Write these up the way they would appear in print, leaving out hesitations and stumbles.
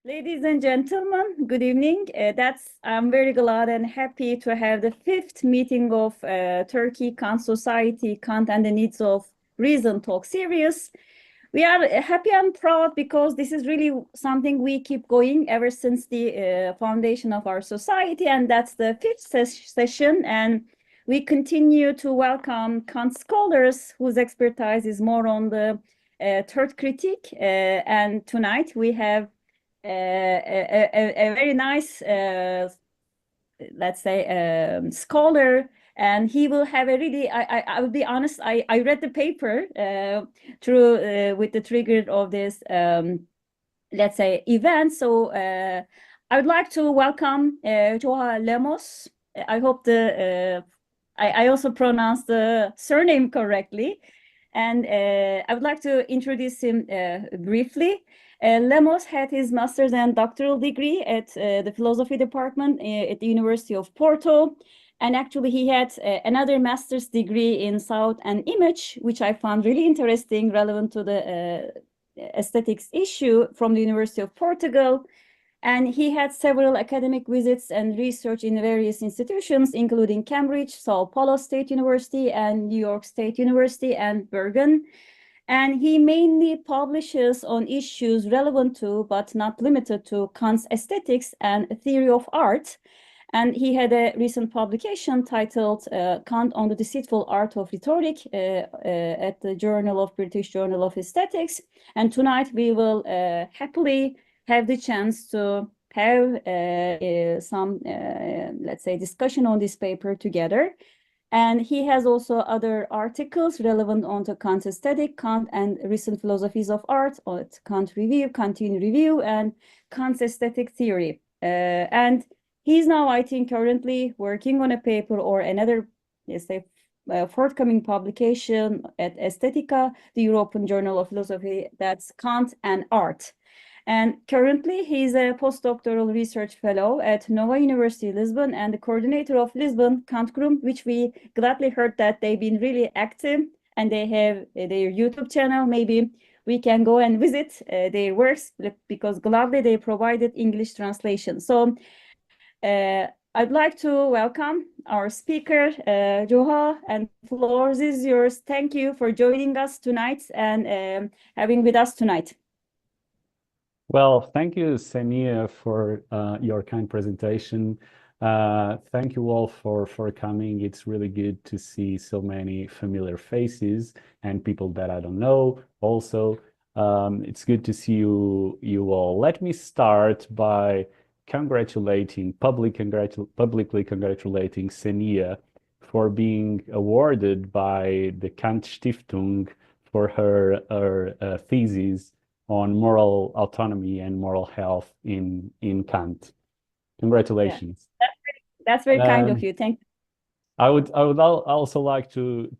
Ladies and gentlemen, good evening. I'm very glad and happy to have the fifth meeting of Türkiye Kant Society, Kant and the Needs of Reason talk series. We are happy and proud because this is really something we keep going ever since the foundation of our society, and that's the fifth session. And we continue to welcome Kant scholars whose expertise is more on the third critique. And tonight we have a very nice, let's say, scholar, and he will have a really, I will be honest, I read the paper through with the trigger of this, let's say, event. So I would like to welcome João Lemos. I hope I also pronounced the surname correctly. And I would like to introduce him briefly. Lemos had his master's and doctoral degree at the philosophy department at the University of Porto. And actually he had another master's degree in sound and image, which I found really interesting, relevant to the aesthetics issue from the University of Portugal. And he had several academic visits and research in various institutions, including Cambridge, Sao Paulo State University, and New York State University, and Bergen. And he mainly publishes on issues relevant to, but not limited to, Kant's aesthetics and theory of art. And he had a recent publication titled Kant on the Deceitful Art of Rhetoric at the British Journal of Aesthetics. And tonight we will happily have the chance to have some, let's say, discussion on this paper together. And he has also other articles relevant on the Kant aesthetic, Kant and recent philosophies of art, or Kant Review, Kantian Review, and Kant's aesthetic theory. And he's now, I think, currently working on a paper or another, let's say, forthcoming publication at Aesthetica, the European Journal of Philosophy, that's Kant and Art. And currently, he's a postdoctoral research fellow at NOVA University Lisbon and the coordinator of Lisbon Kant Group, which we gladly heard that they've been really active and they have their YouTube channel. Maybe we can go and visit their works because gladly they provided English translation. So I'd like to welcome our speaker, João, and the floor is yours. Thank you for joining us tonight and having with us tonight. Well, thank you, Seniye, for your kind presentation. Thank you all for coming. It's really good to see so many familiar faces and people that I don't know also. It's good to see you all. Let me start by publicly congratulating Seniye for being awarded by the Kant Stiftung for her thesis on moral autonomy and moral health in Kant. Congratulations. Yeah, that's very kind of you. Thank you. I would also like to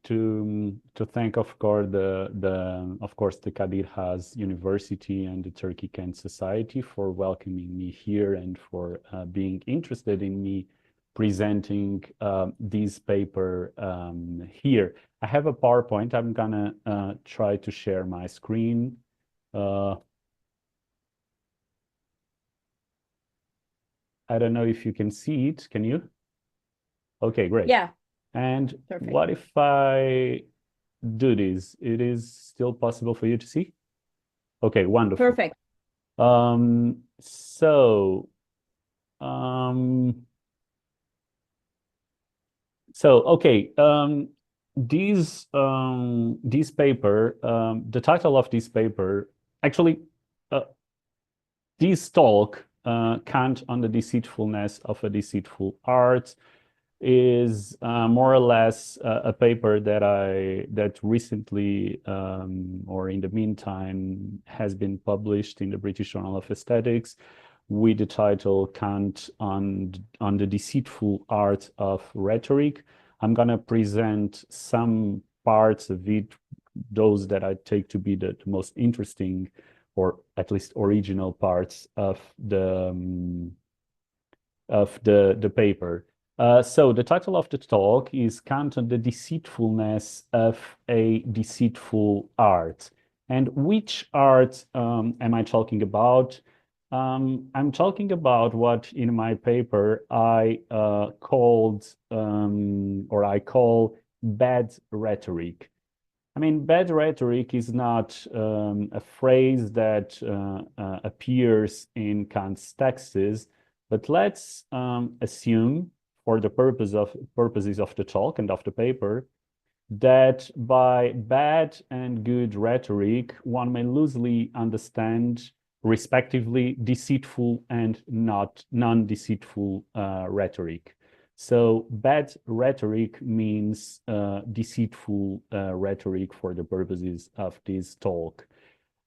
thank, of course, the Kadir Has University and the Türkiye Kant Society for welcoming me here and for being interested in me presenting this paper here. I have a PowerPoint. I'm gonna try to share my screen. I don't know if you can see it. Can you? Okay, great. Yeah. And perfect. What if I do this? It is still possible for you to see? Okay, wonderful. Perfect. Okay. This paper, the title of this paper, actually, this talk, Kant on the Deceitfulness of a Deceitful Art, is more or less a paper that recently or in the meantime has been published in the British Journal of Aesthetics with the title Kant on the Deceitful Art of Rhetoric. I'm gonna present some parts of it, those that I take to be the most interesting or at least original parts of the paper. So the title of the talk is Kant on the Deceitfulness of a Deceitful Art. And which art am I talking about? I'm talking about what in my paper I called, or I call bad rhetoric. I mean, bad rhetoric is not a phrase that appears in Kant's texts, but let's assume, for the purposes of the talk and of the paper, that by bad and good rhetoric, one may loosely understand, respectively, deceitful and not non-deceitful rhetoric. So bad rhetoric means deceitful rhetoric for the purposes of this talk.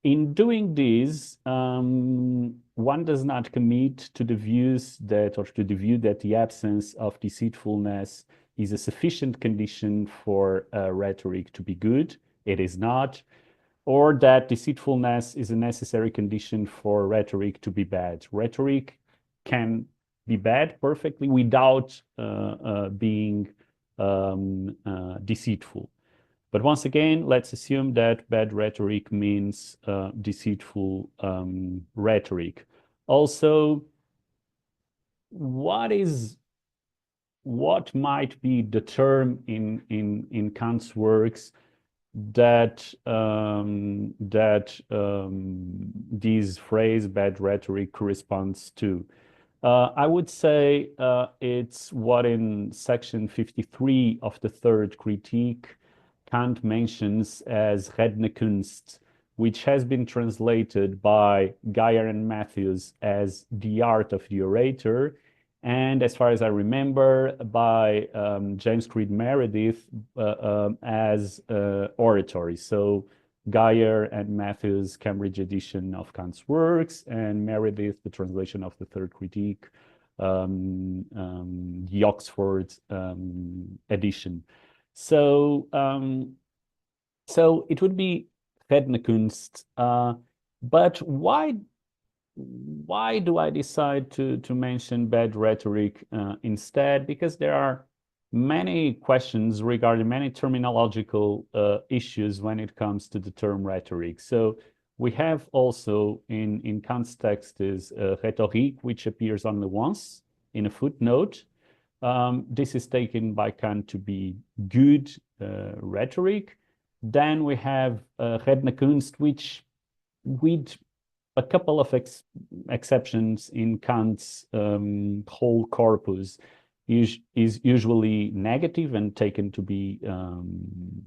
In doing this, one does not commit to the views that, or to the view that the absence of deceitfulness is a sufficient condition for rhetoric to be good. It is not. Or that deceitfulness is a necessary condition for rhetoric to be bad. Rhetoric can be bad perfectly without being deceitful. But once again, let's assume that bad rhetoric means deceitful rhetoric. Also, what might be the term in Kant's works that this phrase bad rhetoric corresponds to? I would say it's what in section 53 of the third critique Kant mentions as Rednekunst, which has been translated by Geyer and Matthews as the art of the orator, and as far as I remember, by James Creed Meredith as oratory. So Geyer and Matthews' Cambridge edition of Kant's works, and Meredith, the translation of the third critique, the Oxford edition. So it would be Rednekunst, but why do I decide to mention bad rhetoric instead? Because there are many questions regarding many terminological issues when it comes to the term rhetoric. So we have also in Kant's text is rhétorique, which appears only once in a footnote. This is taken by Kant to be good rhetoric. Then we have Rednekunst, which, with a couple of exceptions in Kant's whole corpus, is usually negative and taken to be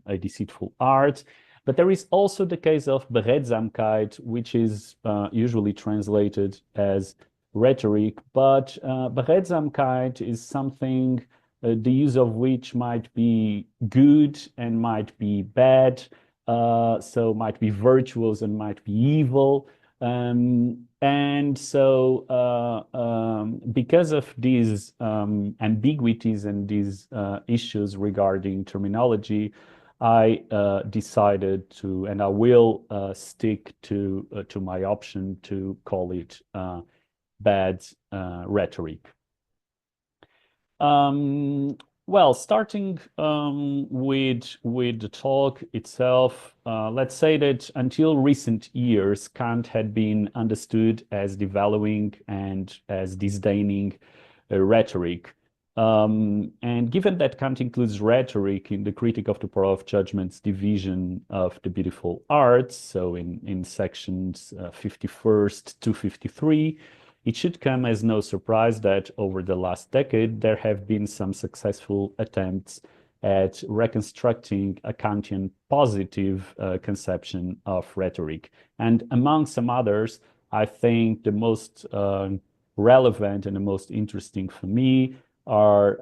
a deceitful art. But there is also the case of Beredsamkeit, which is usually translated as rhetoric, but Beredsamkeit is something the use of which might be good and might be bad, so might be virtuous and might be evil. And so because of these ambiguities and these issues regarding terminology, I decided to, and I will stick to my option to call it bad rhetoric. Well, starting with the talk itself, let's say that until recent years, Kant had been understood as devaluing and as disdaining rhetoric. And given that Kant includes rhetoric in the Critique of the Power of Judgment's division of the beautiful arts, so in sections 51st to 53, it should come as no surprise that over the last decade, there have been some successful attempts at reconstructing a Kantian positive conception of rhetoric. And among some others, I think the most relevant and the most interesting for me are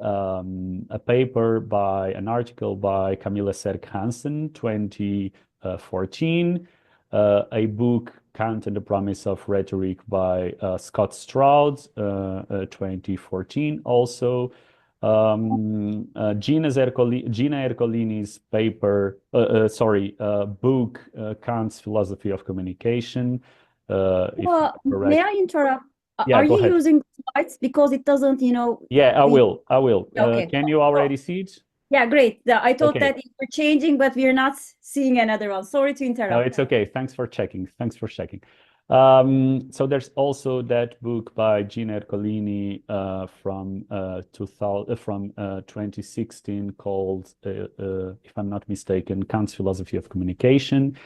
a paper by, an article by Camilla Serk Hansen, 2014, a book, Kant and the Promise of Rhetoric by Scott Stroud, 2014. Also, Gina Ercolini's paper, book, Kant's Philosophy of Communication. Well, may I interrupt? Yeah, Are go you ahead. using slides? Because it doesn't, Yeah, I will. Okay. Can you already see it? Yeah, great. I thought Okay. that you were changing, but we're not seeing another one. Sorry to No, interrupt. it's okay. Thanks for checking. So there's also that book by Gina Ercolini from 2016 called, if I'm not mistaken, Kant's Philosophy of Communication,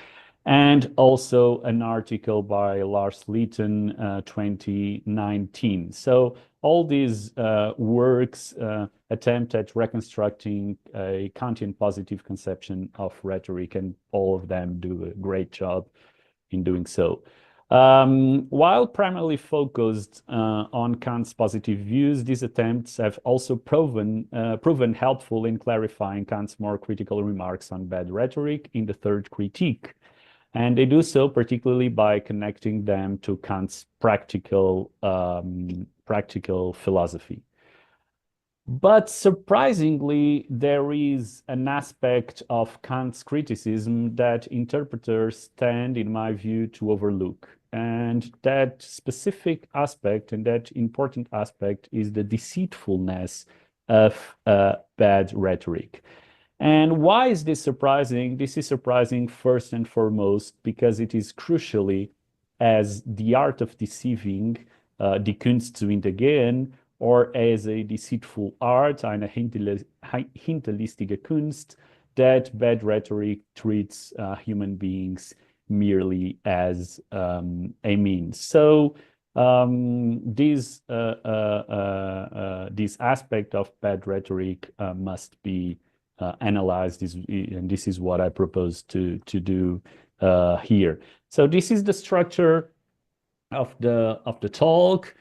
and also an article by Lars Lytton, 2019. So all these works attempt at reconstructing a Kantian positive conception of rhetoric, and all of them do a great job in doing so. While primarily focused on Kant's positive views, these attempts have also proven helpful in clarifying Kant's more critical remarks on bad rhetoric in the third critique. And they do so particularly by connecting them to Kant's practical philosophy. But surprisingly, there is an aspect of Kant's criticism that interpreters tend, in my view, to overlook. And that specific aspect and that important aspect is the deceitfulness of bad rhetoric. And why is this surprising? This is surprising first and foremost because it is crucially as the art of deceiving, die Kunst zu hintergehen, or as a deceitful art, eine hinterlistige Kunst, that bad rhetoric treats human beings merely as a means. So this aspect of bad rhetoric must be analyzed, and this is what I propose to do here. So this is the structure of the talk.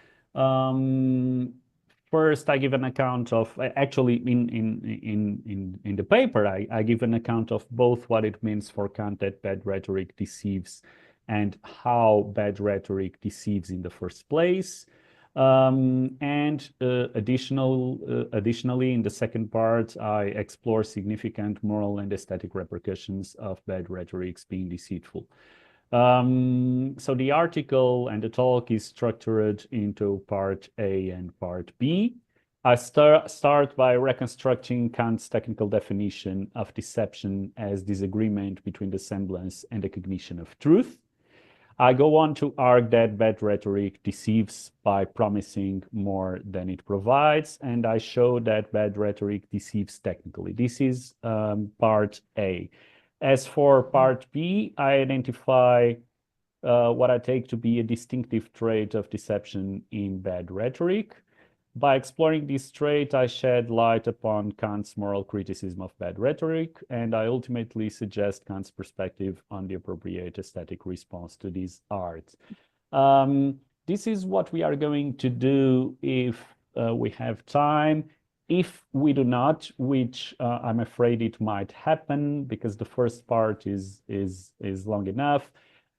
First, I give an account of, actually in the paper, I give an account of both what it means for Kant that bad rhetoric deceives and how bad rhetoric deceives in the first place. Additionally, in the second part, I explore significant moral and aesthetic repercussions of bad rhetorics being deceitful. So the article and the talk is structured into part A and part B. I start by reconstructing Kant's technical definition of deception as disagreement between the semblance and the cognition of truth. I go on to argue that bad rhetoric deceives by promising more than it provides, and I show that bad rhetoric deceives technically. This is part A. As for part B, I identify what I take to be a distinctive trait of deception in bad rhetoric. By exploring this trait, I shed light upon Kant's moral criticism of bad rhetoric, and I ultimately suggest Kant's perspective on the appropriate aesthetic response to this art. This is what we are going to do if we have time. If we do not, which I'm afraid it might happen because the first part is long enough,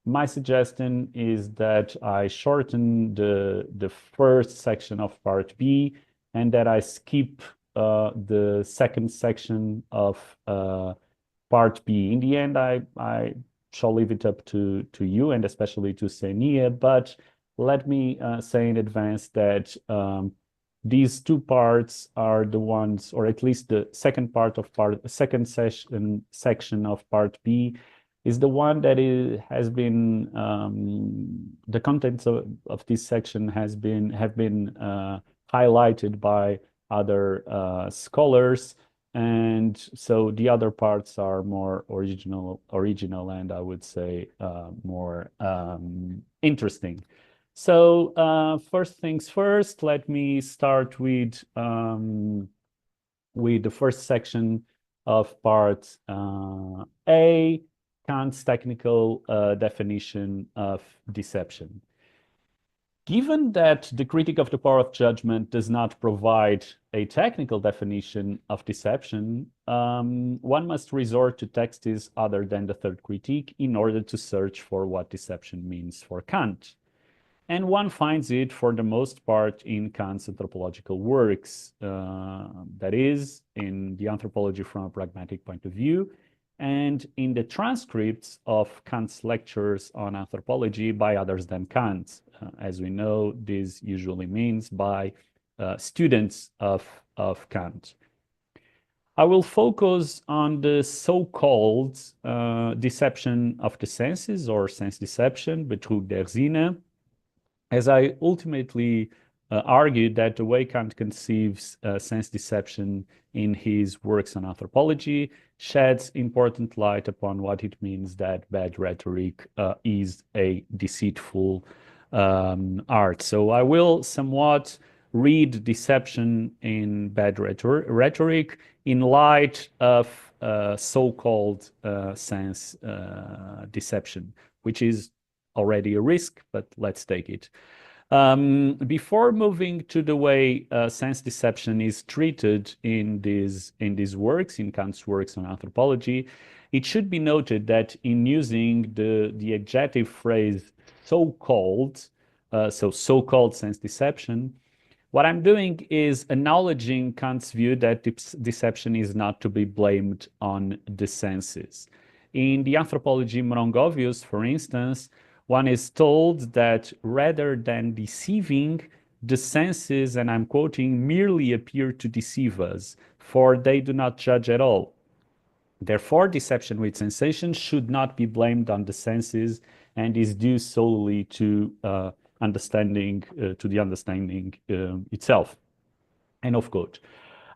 my suggestion is that I shorten the first section of part B and that I skip the second section of part B. In the end, I shall leave it up to you and especially to Seniye, but let me say in advance that these two parts are the ones, or at least the second part of second section of part B is the one that has been the contents of this section have been highlighted by other scholars, and so the other parts are more original and I would say more interesting. So first things first, let me start with the first section of part A, Kant's technical definition of deception. Given that the critique of the power of judgment does not provide a technical definition of deception, one must resort to texts other than the third critique in order to search for what deception means for Kant. And one finds it, for the most part, in Kant's anthropological works, that is, in the Anthropology from a Pragmatic Point of View, and in the transcripts of Kant's lectures on anthropology by others than Kant. As we know, this usually means by students of Kant. I will focus on the so-called deception of the senses or sense deception, Betrug der Sinne, as I ultimately argued that the way Kant conceives sense deception in his works on anthropology sheds important light upon what it means that bad rhetoric is a deceitful art. So I will somewhat read deception in bad rhetoric in light of so-called sense deception, which is already a risk, but let's take it. Before moving to the way sense deception is treated in these works, in Kant's works on anthropology, it should be noted that in using the adjective phrase so-called, so-called sense deception, what I'm doing is acknowledging Kant's view that deception is not to be blamed on the senses. In the Anthropology Morongovius, for instance, one is told that rather than deceiving, the senses, and I'm quoting, merely appear to deceive us, for they do not judge at all. Therefore, deception with sensation should not be blamed on the senses and is due solely to understanding, to the understanding itself. End of quote.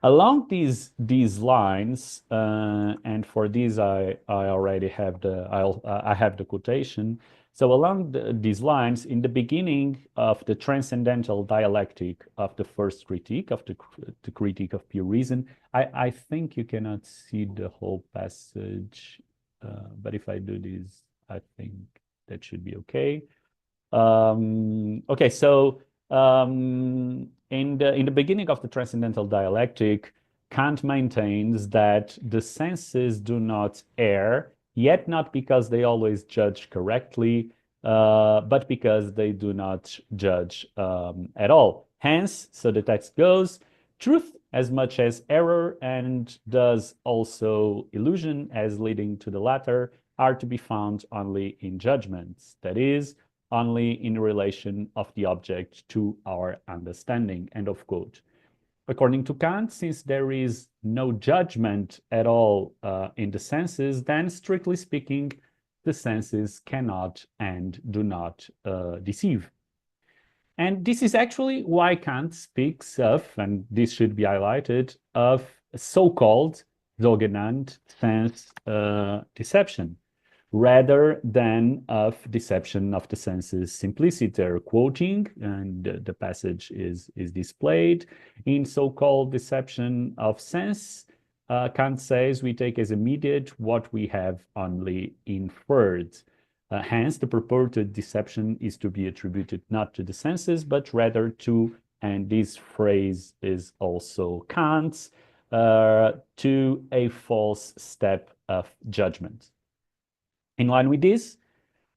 Along these lines, and for these I already have I have the quotation. So along these lines, in the beginning of the transcendental dialectic of the first critique, of the critique of pure reason, I think you cannot see the whole passage, but if I do this, I think that should be okay. Okay, so in the beginning of the transcendental dialectic, Kant maintains that the senses do not err, yet not because they always judge correctly, but because they do not judge at all. Hence, so the text goes, truth as much as error and thus also illusion as leading to the latter are to be found only in judgments, that is, only in relation of the object to our understanding, end of quote. According to Kant, since there is no judgment at all in the senses, then strictly speaking, the senses cannot and do not deceive. And this is actually why Kant speaks of, and this should be highlighted, of so-called sogenannt sense deception, rather than of deception of the senses simpliciter, quoting, and the passage is displayed. In so-called deception of sense, Kant says we take as immediate what we have only inferred. Hence, the purported deception is to be attributed not to the senses, but rather to, and this phrase is also Kant's, to a false step of judgment. In line with this,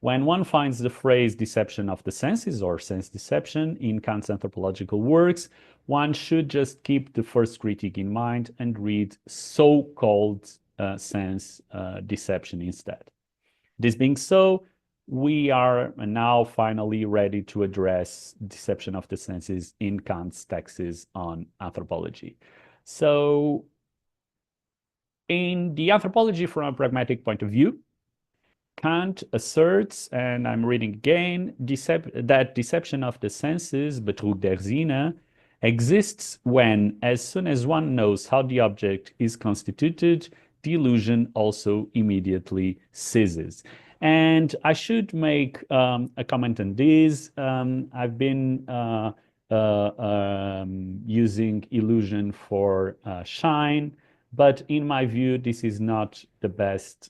when one finds the phrase deception of the senses or sense deception in Kant's anthropological works, one should just keep the first critique in mind and read so-called sense deception instead. This being so, we are now finally ready to address deception of the senses in Kant's texts on anthropology. So, in the anthropology from a pragmatic point of view, Kant asserts, and I'm reading again, that deception of the senses, Betrug der Sinne, exists when, as soon as one knows how the object is constituted, the illusion also immediately ceases. And I should make a comment on this. I've been using illusion for shine, but in my view, this is not the best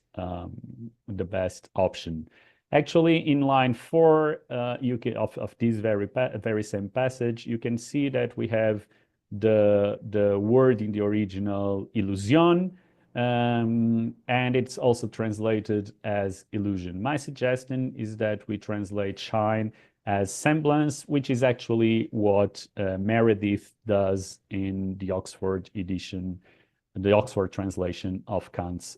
option. Actually, in line 4 of this very same passage, you can see that we have the word in the original illusion, and it's also translated as illusion. My suggestion is that we translate shine as semblance, which is actually what Meredith does in the Oxford edition, the Oxford translation of Kant's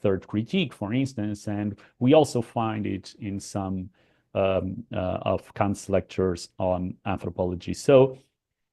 Third Critique, for instance, and we also find it in some of Kant's lectures on anthropology. So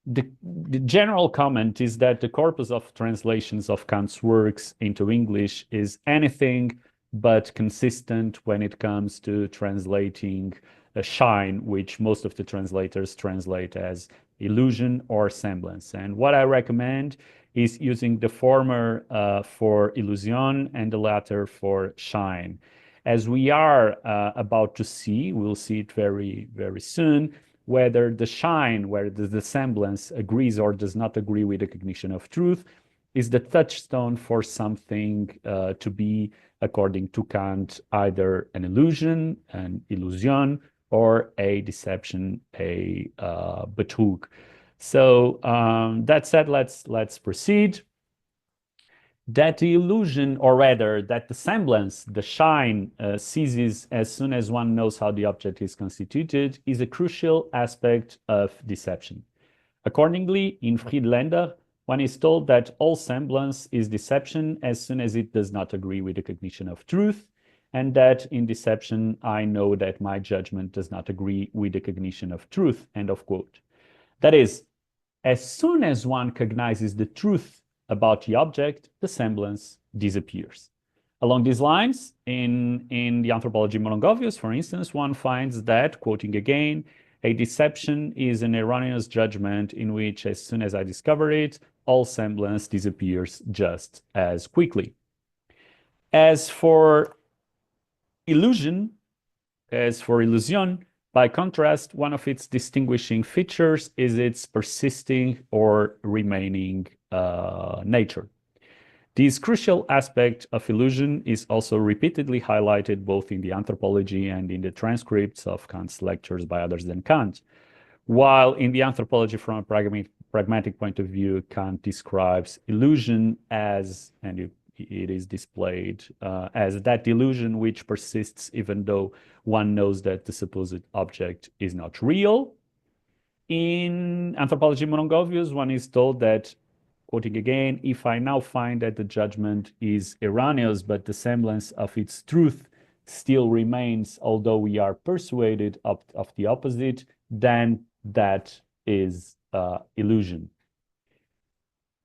the general comment is that the corpus of translations of Kant's works into English is anything but consistent when it comes to translating a shine, which most of the translators translate as illusion or semblance. And what I recommend is using the former for illusion and the latter for shine. As we are about to see, we'll see it very, very soon, whether the shine, whether the semblance agrees or does not agree with the cognition of truth, is the touchstone for something to be, according to Kant, either an illusion, an illusion, or a deception, a Betrug. So that said, let's proceed. That the illusion, or rather that the semblance, the shine, ceases as soon as one knows how the object is constituted, is a crucial aspect of deception. Accordingly, in Friedlander, one is told that all semblance is deception as soon as it does not agree with the cognition of truth, and that in deception I know that my judgment does not agree with the cognition of truth, end of quote. That is, as soon as one cognizes the truth about the object, the semblance disappears. Along these lines, in the Anthropology Morongovius, for instance, one finds that, quoting again, a deception is an erroneous judgment in which, as soon as I discover it, all semblance disappears just as quickly. As for illusion, by contrast, one of its distinguishing features is its persisting or remaining nature. This crucial aspect of illusion is also repeatedly highlighted both in the Anthropology and in the transcripts of Kant's lectures by others than Kant. While in the Anthropology from a pragmatic point of view, Kant describes illusion as, and it is displayed as that illusion which persists even though one knows that the supposed object is not real. In Anthropology Morongovius, one is told that, quoting again, if I now find that the judgment is erroneous, but the semblance of its truth still remains, although we are persuaded of the opposite, then that is illusion.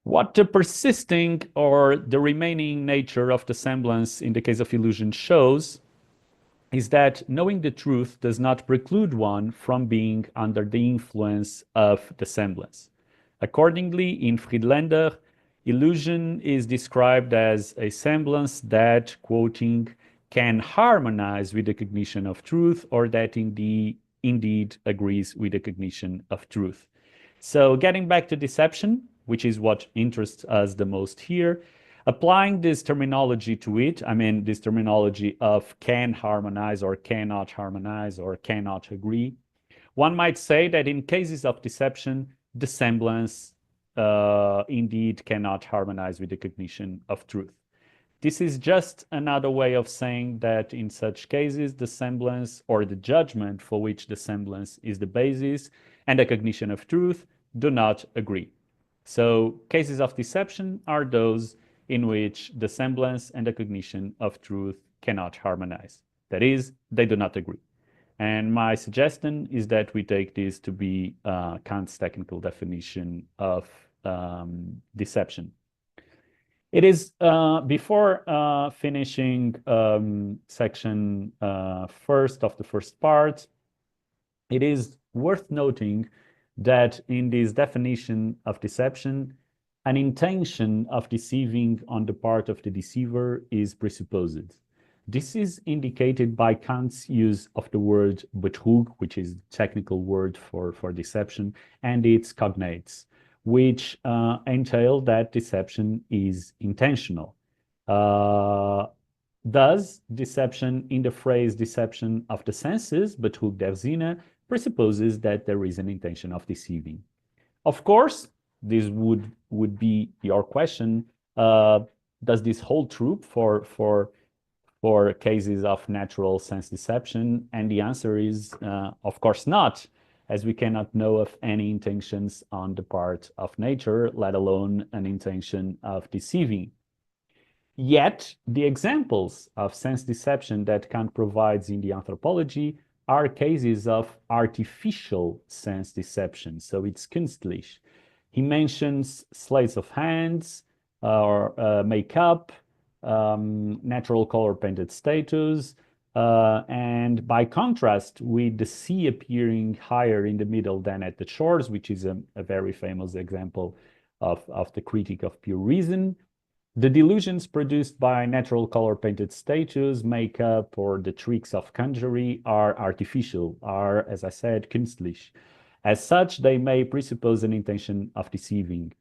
What the persisting or the remaining nature of the semblance in the case of illusion shows is that knowing the truth does not preclude one from being under the influence of the semblance. Accordingly, in Friedlander, illusion is described as a semblance that, quoting, can harmonize with the cognition of truth or that indeed agrees with the cognition of truth. So getting back to deception, which is what interests us the most here, applying this terminology to it, I mean this terminology of can harmonize or cannot harmonize or cannot agree, one might say that in cases of deception, the semblance indeed cannot harmonize with the cognition of truth. This is just another way of saying that in such cases, the semblance or the judgment for which the semblance is the basis and the cognition of truth do not agree. So cases of deception are those in which the semblance and the cognition of truth cannot harmonize. That is, they do not agree. And my suggestion is that we take this to be Kant's technical definition of deception. It is, before finishing section first of the first part, it is worth noting that in this definition of deception, an intention of deceiving on the part of the deceiver is presupposed. This is indicated by Kant's use of the word Betrug, which is the technical word for deception, and its cognates, which entail that deception is intentional. Thus, deception in the phrase deception of the senses, Betrug der Sinne, presupposes that there is an intention of deceiving. Of course, this would be your question, does this hold true for cases of natural sense deception? And the answer is, of course not, as we cannot know of any intentions on the part of nature, let alone an intention of deceiving. Yet, the examples of sense deception that Kant provides in the Anthropology are cases of artificial sense deception, so it's künstlich. He mentions sleights of hands, or makeup, natural color painted statues, and by contrast, with the sea appearing higher in the middle than at the shores, which is a very famous example of the critique of pure reason. The delusions produced by natural color painted statues, makeup, or the tricks of conjuring are artificial, are, as I said, künstlich. As such, they may presuppose an intention of deceiving.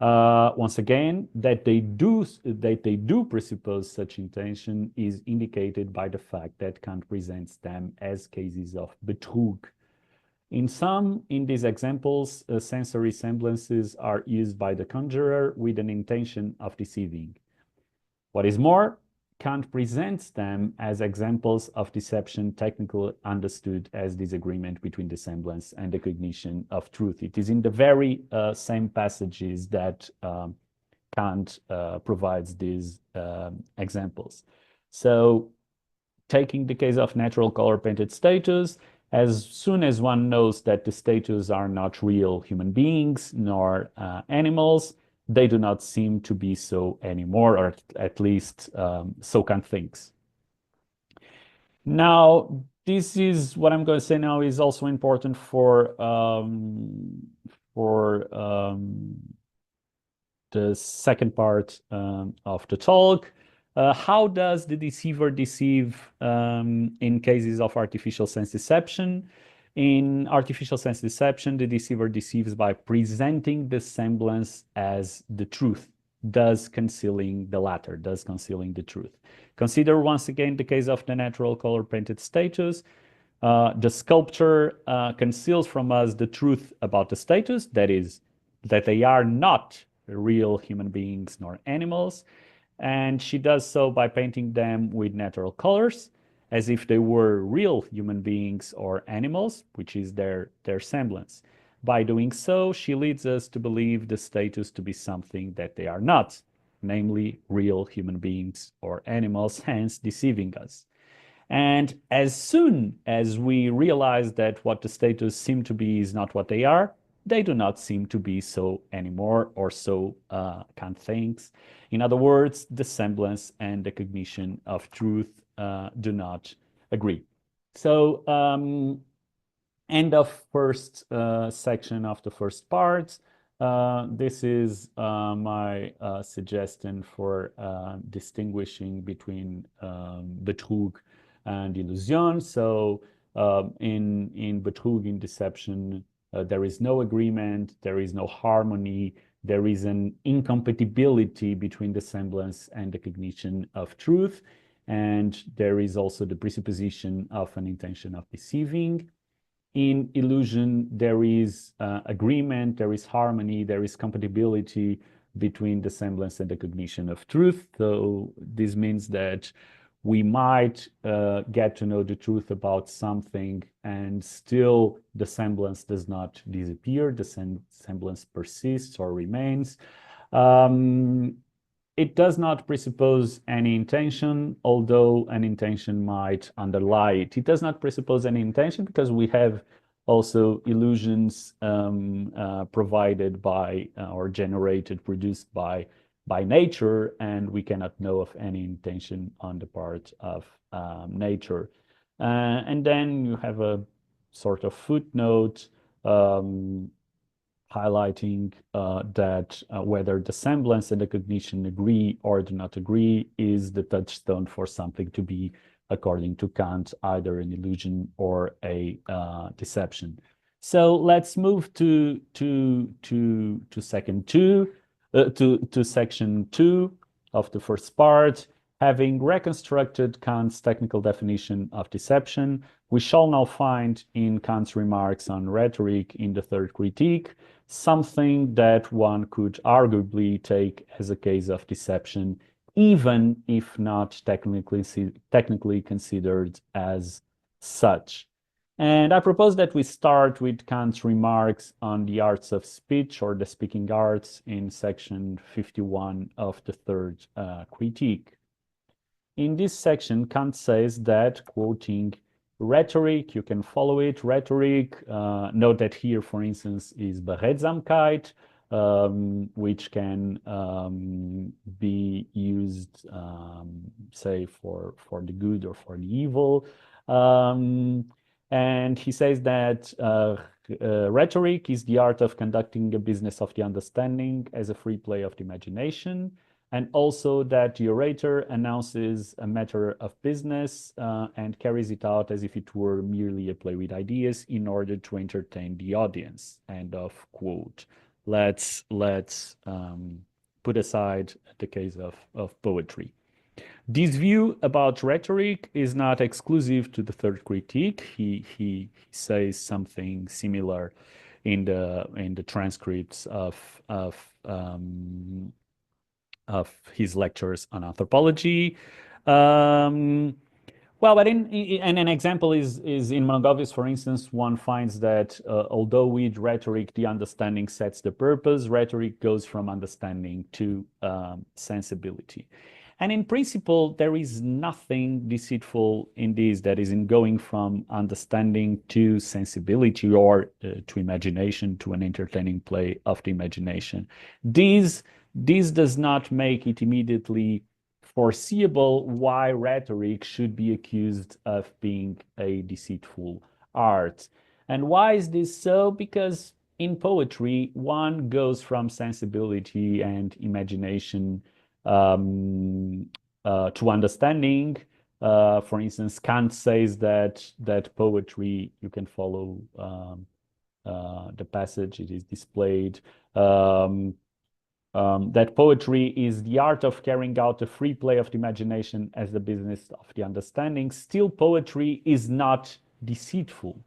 Once again, that they do presuppose such intention is indicated by the fact that Kant presents them as cases of Betrug. In these examples, sensory semblances are used by the conjurer with an intention of deceiving. What is more, Kant presents them as examples of deception technically understood as disagreement between the semblance and the cognition of truth. It is in the very same passages that Kant provides these examples. So, taking the case of natural color painted statues, as soon as one knows that the statues are not real human beings nor animals, they do not seem to be so anymore, or at least so Kant thinks. Now, this is what I'm going to say now is also important for the second part of the talk. How does the deceiver deceive in cases of artificial sense deception? In artificial sense deception, the deceiver deceives by presenting the semblance as the truth, thus concealing the latter, thus concealing the truth. Consider once again the case of the natural color painted statues. The sculptor conceals from us the truth about the statues, that is, that they are not real human beings nor animals, and she does so by painting them with natural colors, as if they were real human beings or animals, which is their semblance. By doing so, she leads us to believe the statues to be something that they are not, namely real human beings or animals, hence deceiving us. And as soon as we realize that what the statues seem to be is not what they do not seem to be so anymore, or so Kant thinks. In other words, the semblance and the cognition of truth do not agree. So, end of first section of the first part. This is my suggestion for distinguishing between Betrug and illusion. So, in Betrug, in deception, there is no agreement, there is no harmony, there is an incompatibility between the semblance and the cognition of truth, and there is also the presupposition of an intention of deceiving. In illusion, there is agreement, there is harmony, there is compatibility between the semblance and the cognition of truth. So this means that we might get to know the truth about something and still the semblance does not disappear, the semblance persists or remains. It does not presuppose any intention, although an intention might underlie it. It does not presuppose any intention because we have also illusions provided by or generated, produced by nature, and we cannot know of any intention on the part of nature. And then you have a sort of footnote highlighting that whether the semblance and the cognition agree or do not agree is the touchstone for something to be, according to Kant, either an illusion or a deception. So let's move to section two of the first part. Having reconstructed Kant's technical definition of deception, we shall now find in Kant's remarks on rhetoric in the third critique something that one could arguably take as a case of deception, even if not technically considered as such. And I propose that we start with Kant's remarks on the arts of speech, or the speaking arts, in section 51 of the third critique. In this section, Kant says that, quoting, rhetoric, you can follow it, rhetoric, note that here, for instance, is Beredsamkeit, which can be used, say, for the good or for the evil. And he says that rhetoric is the art of conducting a business of the understanding as a free play of the imagination, and also that the orator announces a matter of business and carries it out as if it were merely a play with ideas in order to entertain the audience. End of quote. Let's put aside the case of poetry. This view about rhetoric is not exclusive to the third critique. He says something similar in the transcripts of his lectures on anthropology. Well, but and an example is in Mongovis, for instance, one finds that although with rhetoric the understanding sets the purpose, rhetoric goes from understanding to sensibility. And in principle, there is nothing deceitful in this, that is in going from understanding to sensibility or to imagination, to an entertaining play of the imagination. This does not make it immediately foreseeable why rhetoric should be accused of being a deceitful art. And why is this so? Because in poetry, one goes from sensibility and imagination to understanding. For instance, Kant says that poetry, you can follow the passage, it is displayed, that poetry is the art of carrying out a free play of the imagination as the business of the understanding. Still, poetry is not deceitful.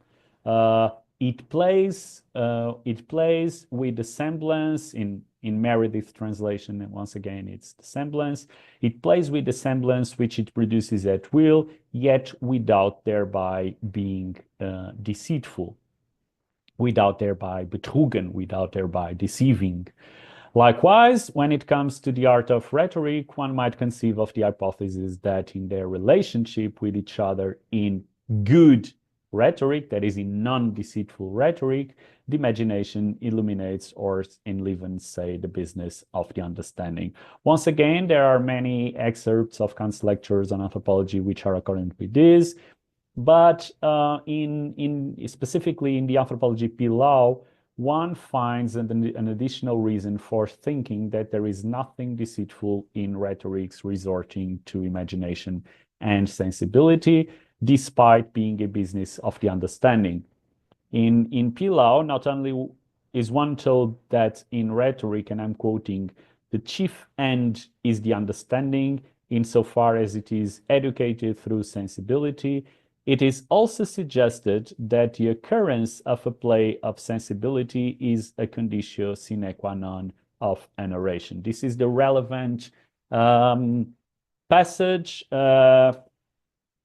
It plays with the semblance in Meredith's translation, and once again, it's the semblance. It plays with the semblance which it produces at will, yet without thereby being deceitful, without thereby betrogen, without thereby deceiving. Likewise, when it comes to the art of rhetoric, one might conceive of the hypothesis that in their relationship with each other in good rhetoric, that is in non-deceitful rhetoric, the imagination illuminates or enlivens, say, the business of the understanding. Once again, there are many excerpts of Kant's lectures on anthropology which are accordant with this, but specifically in the Anthropology Pilau, one finds an additional reason for thinking that there is nothing deceitful in rhetorics resorting to imagination and sensibility, despite being a business of the understanding. In Pilau, not only is one told that in rhetoric, and I'm quoting, the chief end is the understanding insofar as it is educated through sensibility, it is also suggested that the occurrence of a play of sensibility is a conditio sine qua non of an oration. This is the relevant passage.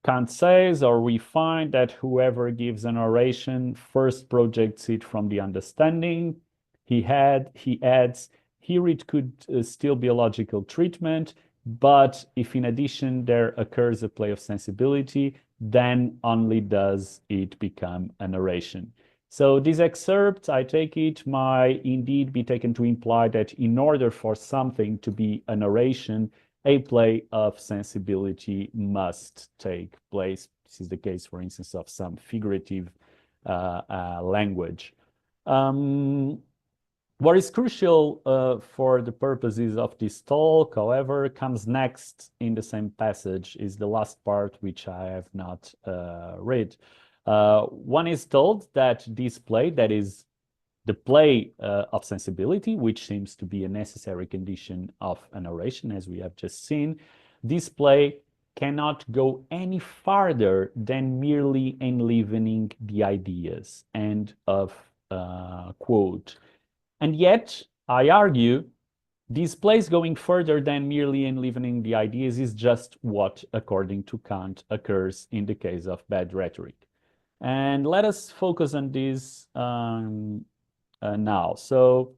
Kant says, or we find, that whoever gives an oration first projects it from the understanding. He adds, here it could still be a logical treatment, but if in addition there occurs a play of sensibility, then only does it become an oration. So this excerpt, I take it, might indeed be taken to imply that in order for something to be an oration, a play of sensibility must take place. This is the case, for instance, of some figurative language. What is crucial for the purposes of this talk, however, comes next in the same passage, is the last part, which I have not read. One is told that this play, that is the play of sensibility, which seems to be a necessary condition of an oration, as we have just seen, this play cannot go any farther than merely enlivening the ideas. End of quote. And yet, I argue, this place going further than merely enlivening the ideas is just what, according to Kant, occurs in the case of bad rhetoric. And let us focus on this now. So,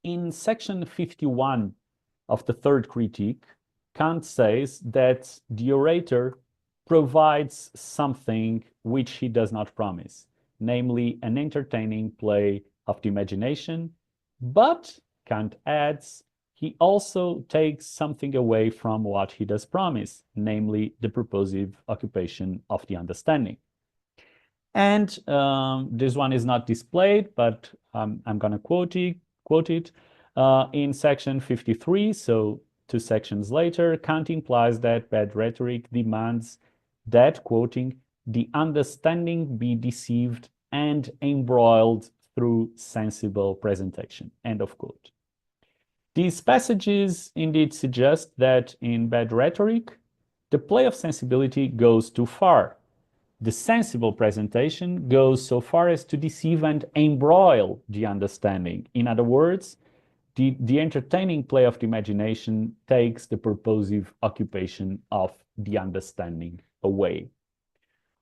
in section 51 of the third critique, Kant says that the orator provides something which he does not promise, namely an entertaining play of the imagination, But, Kant adds, he also takes something away from what he does promise, namely the purposive occupation of the understanding. And this one is not displayed, but I'm going to quote it in section 53, so 2 sections later. Kant implies that bad rhetoric demands that, quoting, the understanding be deceived and embroiled through sensible presentation, end of quote. These passages indeed suggest that in bad rhetoric, the play of sensibility goes too far. The sensible presentation goes so far as to deceive and embroil the understanding. In other words, the entertaining play of the imagination takes the purposive occupation of the understanding away.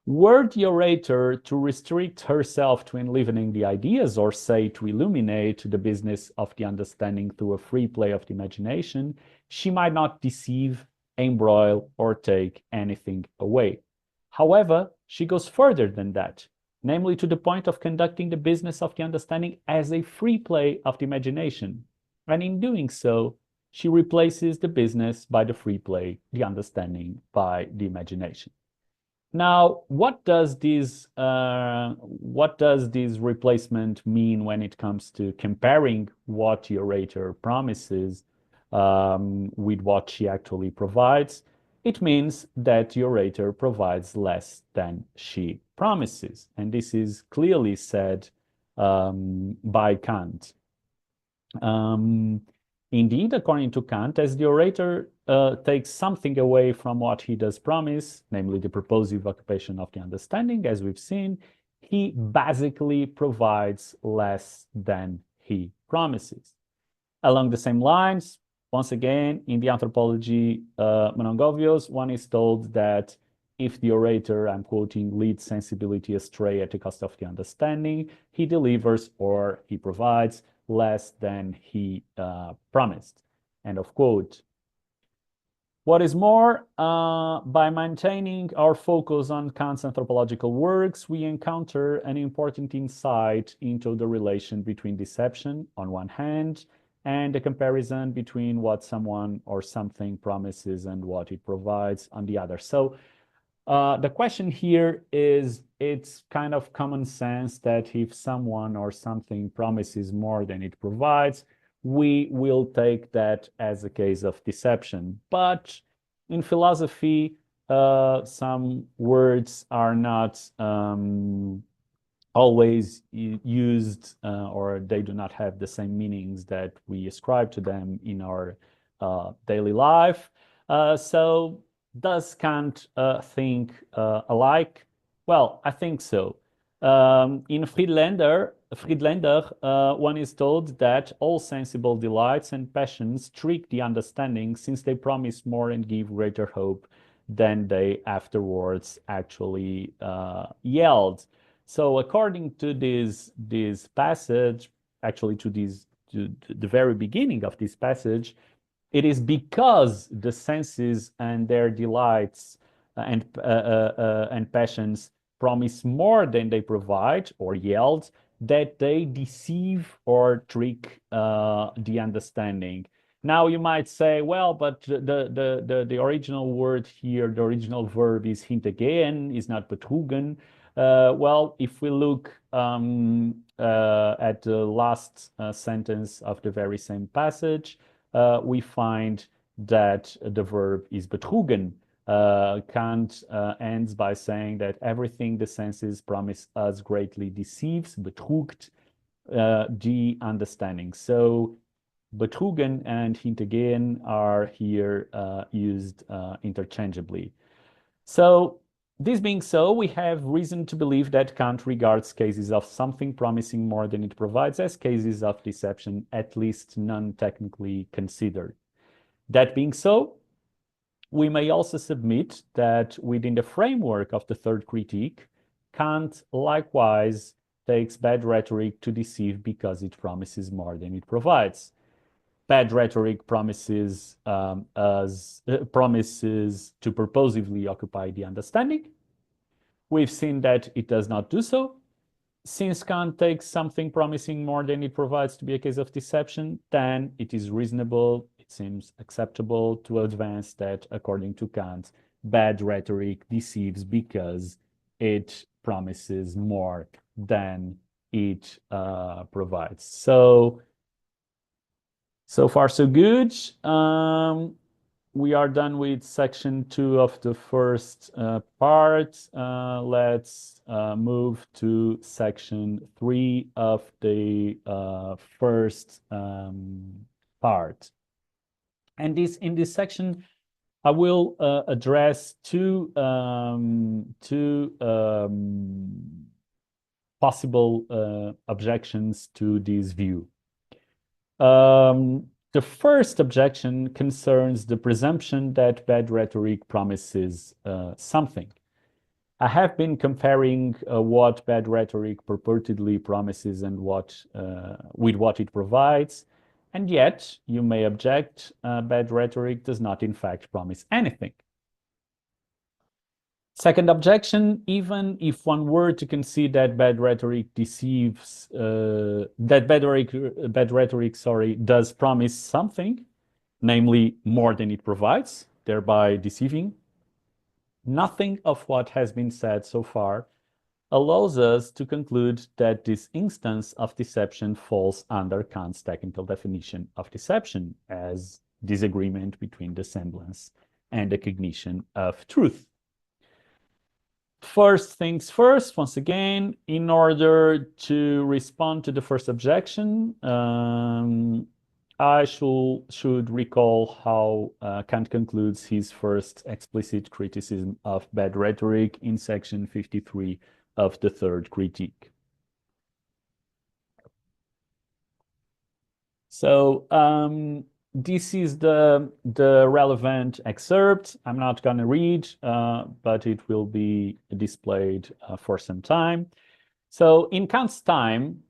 Were the orator to restrict herself to enlivening the ideas, or say to illuminate the business of the understanding through a free play of the imagination, she might not deceive, embroil, or take anything away. However, she goes further than that, namely to the point of conducting the business of the understanding as a free play of the imagination. And in doing so, she replaces the business by the free play, the understanding by the imagination. Now, what does this replacement mean when it comes to comparing what the orator promises with what she actually provides? It means that the orator provides less than she promises. And this is clearly said by Kant. Indeed, according to Kant, as the orator takes something away from what he does promise, namely the purposive occupation of the understanding, as we've seen, he basically provides less than he promises. Along the same lines, once again, in the Anthropology Monongovios, one is told that if the orator, I'm quoting, leads sensibility astray at the cost of the understanding, he delivers or he provides less than he promised, end of quote. What is more, by maintaining our focus on Kant's anthropological works, we encounter an important insight into the relation between deception on one hand and the comparison between what someone or something promises and what it provides on the other. So the question here is, it's kind of common sense that if someone or something promises more than it provides, we will take that as a case of deception. But in philosophy, some words are not always used, or they do not have the same meanings that we ascribe to them in our daily life. So does Kant think alike? Well, I think so. In Friedlander, one is told that all sensible delights and passions trick the understanding, since they promise more and give greater hope than they afterwards actually yield. So according to this passage, actually to the very beginning of this passage, it is because the senses and their delights and passions promise more than they provide or yield that they deceive or trick the understanding. Now you might say, well, but the original word here, the original verb is hintergehen, is not betrügen. Well, if we look at the last sentence of the very same passage, we find that the verb is betrügen. Kant ends by saying that everything the senses promise us greatly deceives, betrügt, the understanding. So betrügen and hintergehen are here used interchangeably. So this being so, we have reason to believe that Kant regards cases of something promising more than it provides as cases of deception, at least non-technically considered. That being so, we may also submit that within the framework of the third critique, Kant likewise takes bad rhetoric to deceive because it promises more than it provides. Bad rhetoric promises to purposively occupy the understanding. We've seen that it does not do so. since Kant takes something promising more than it provides to be a case of deception, then it is reasonable, it seems acceptable to advance that, according to Kant, bad rhetoric deceives because it promises more than it provides. So far so good. We are done with section 2 of the first part. Let's move to section 3 of the first part. And in this section, I will address two possible objections to this view. The first objection concerns the presumption that bad rhetoric promises something. I have been comparing what bad rhetoric purportedly promises and with what it provides, and yet you may object, bad rhetoric does not in fact promise anything. Second objection, even if one were to concede that bad rhetoric deceives, that bad rhetoric, does promise something, namely more than it provides, thereby deceiving, nothing of what has been said so far allows us to conclude that this instance of deception falls under Kant's technical definition of deception as disagreement between the semblance and the cognition of truth. First things first, once again, in order to respond to the first objection, I should recall how Kant concludes his first explicit criticism of bad rhetoric in section 53 of the third critique. So this is the relevant excerpt. I'm not going to read, but it will be displayed for some time. So in Kant's time,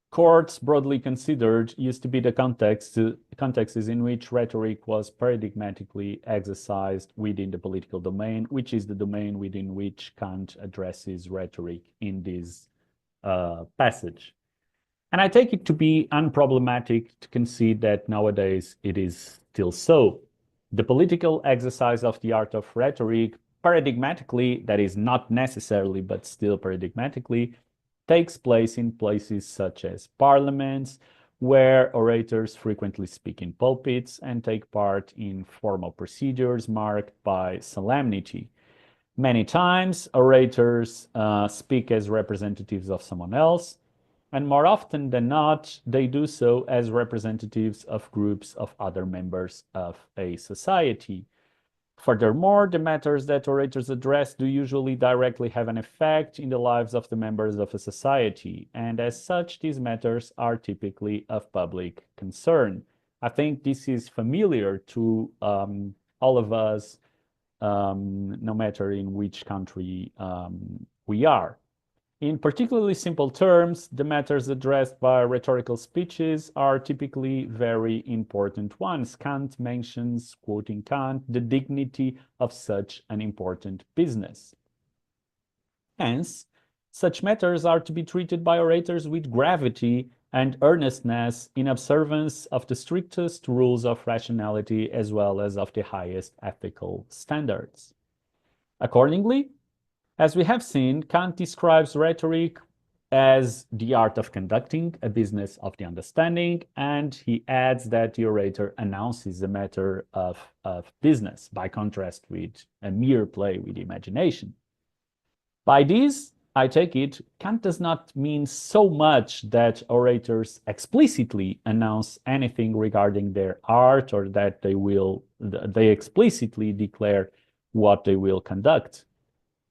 courts, broadly considered, used to be the contexts in which rhetoric was paradigmatically exercised within the political domain, which is the domain within which Kant addresses rhetoric in this passage. And I take it to be unproblematic to concede that nowadays it is still so. The political exercise of the art of rhetoric, paradigmatically, that is not necessarily, but still paradigmatically, takes place in places such as parliaments, where orators frequently speak in pulpits and take part in formal procedures marked by solemnity. Many times, orators speak as representatives of someone else, and more often than not, they do so as representatives of groups of other members of a society. Furthermore, the matters that orators address do usually directly have an effect in the lives of the members of a society, and as such, these matters are typically of public concern. I think this is familiar to all of us, no matter in which country we are. In particularly simple terms, the matters addressed by rhetorical speeches are typically very important ones. Kant mentions, quoting Kant, the dignity of such an important business. Hence, such matters are to be treated by orators with gravity and earnestness in observance of the strictest rules of rationality as well as of the highest ethical standards. Accordingly, as we have seen, Kant describes rhetoric as the art of conducting a business of the understanding, and he adds that the orator announces a matter of business, by contrast with a mere play with imagination. By this, I take it, Kant does not mean so much that orators explicitly announce anything regarding their art or that they explicitly declare what they will conduct.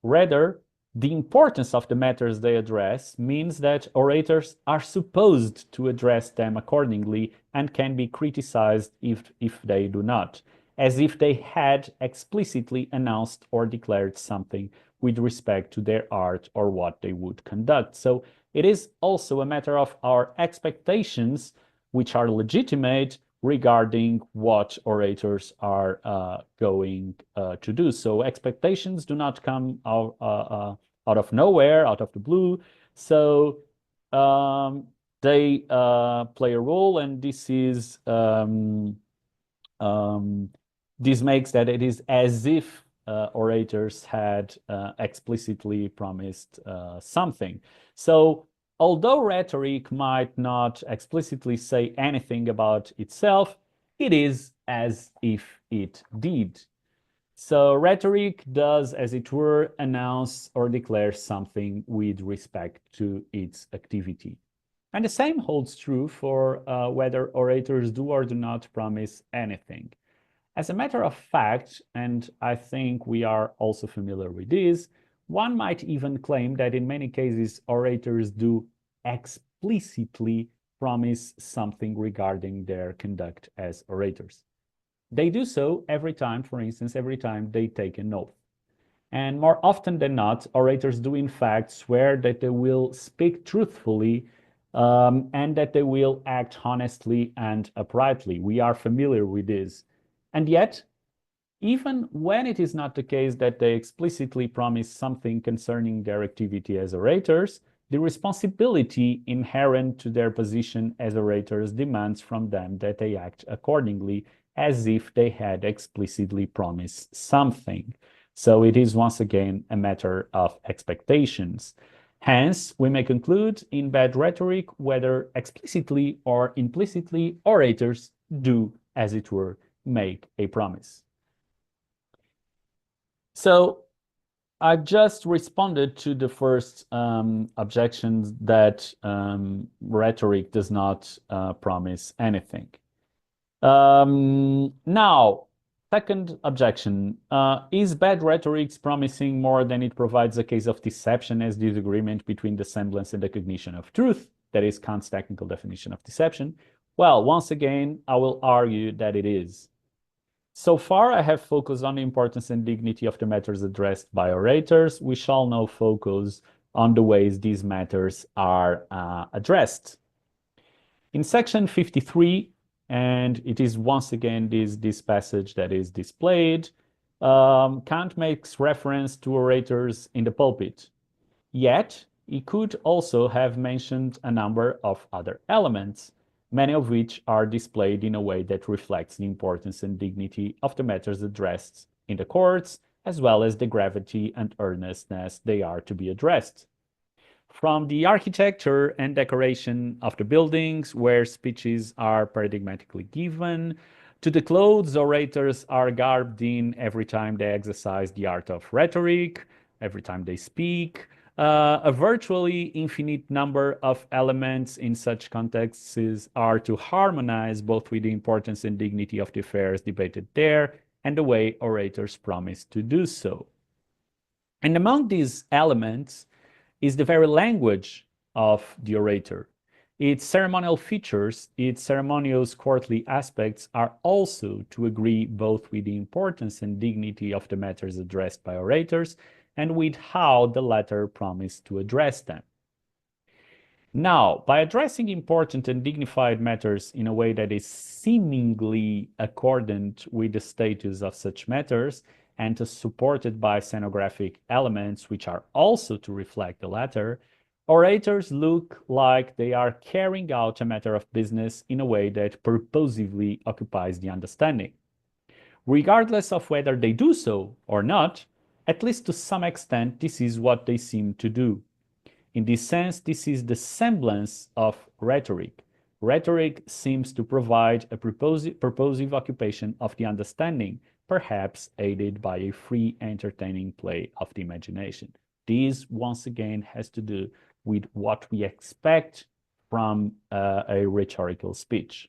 Rather, the importance of the matters they address means that orators are supposed to address them accordingly and can be criticized if they do not, as if they had explicitly announced or declared something with respect to their art or what they would conduct. So it is also a matter of our expectations, which are legitimate, regarding what orators are going to do. So expectations do not come out of nowhere, out of the blue. So they play a role, and this is this makes that it is as if orators had explicitly promised something. So although rhetoric might not explicitly say anything about itself, it is as if it did. So rhetoric does, as it were, announce or declare something with respect to its activity. And the same holds true for whether orators do or do not promise anything. As a matter of fact, and I think we are also familiar with this, one might even claim that in many cases orators do explicitly promise something regarding their conduct as orators. They do so every time, for instance, every time they take an oath. And more often than not, orators do in fact swear that they will speak truthfully and that they will act honestly and uprightly. We are familiar with this. And yet, even when it is not the case that they explicitly promise something concerning their activity as orators, the responsibility inherent to their position as orators demands from them that they act accordingly, as if they had explicitly promised something. So it is once again a matter of expectations. Hence, we may conclude in bad rhetoric, whether explicitly or implicitly, orators do, as it were, make a promise. So I just responded to the first objections that rhetoric does not promise anything. Now, second objection, is bad rhetoric promising more than it provides a case of deception as disagreement between the semblance and the cognition of truth? That is Kant's technical definition of deception. Well, once again, I will argue that it is. So far, I have focused on the importance and dignity of the matters addressed by orators. We shall now focus on the ways these matters are addressed. In section 53, and it is once again this passage that is displayed, Kant makes reference to orators in the pulpit. Yet, he could also have mentioned a number of other elements, many of which are displayed in a way that reflects the importance and dignity of the matters addressed in the courts, as well as the gravity and earnestness they are to be addressed. From the architecture and decoration of the buildings, where speeches are paradigmatically given, to the clothes orators are garbed in every time they exercise the art of rhetoric, every time they speak, a virtually infinite number of elements in such contexts are to harmonize both with the importance and dignity of the affairs debated there and the way orators promise to do so. And among these elements is the very language of the orator. Its ceremonial features, its ceremonious courtly aspects are also to agree both with the importance and dignity of the matters addressed by orators and with how the latter promise to address them. Now, by addressing important and dignified matters in a way that is seemingly accordant with the status of such matters and supported by scenographic elements which are also to reflect the latter, orators look like they are carrying out a matter of business in a way that purposively occupies the understanding. Regardless of whether they do so or not, at least to some extent, this is what they seem to do. In this sense, this is the semblance of rhetoric. Rhetoric seems to provide a purposive occupation of the understanding, perhaps aided by a free, entertaining play of the imagination. This, once again, has to do with what we expect from a rhetorical speech.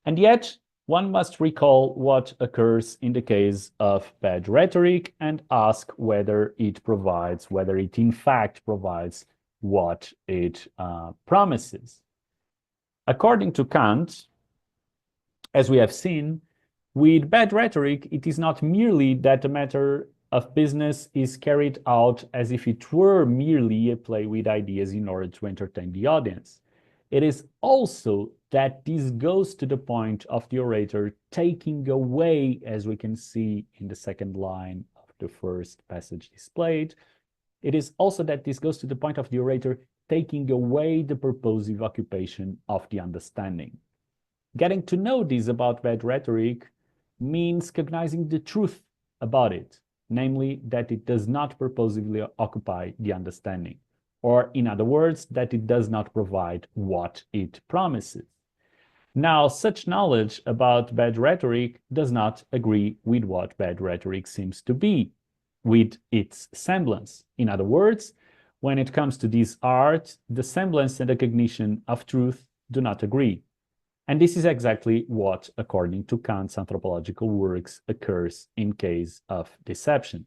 And yet, one must recall what occurs in the case of bad rhetoric and ask whether it in fact provides what it promises. According to Kant, as we have seen, with bad rhetoric, it is not merely that the matter of business is carried out as if it were merely a play with ideas in order to entertain the audience. It is also that this goes to the point of the orator taking away, as we can see in the second line of the first passage displayed, it is also that this goes to the point of the orator taking away the purposive occupation of the understanding. Getting to know this about bad rhetoric means cognizing the truth about it, namely that it does not purposively occupy the understanding, or in other words, that it does not provide what it promises. Now, such knowledge about bad rhetoric does not agree with what bad rhetoric seems to be, with its semblance. In other words, when it comes to this art, the semblance and the cognition of truth do not agree. And this is exactly what, according to Kant's anthropological works, occurs in case of deception.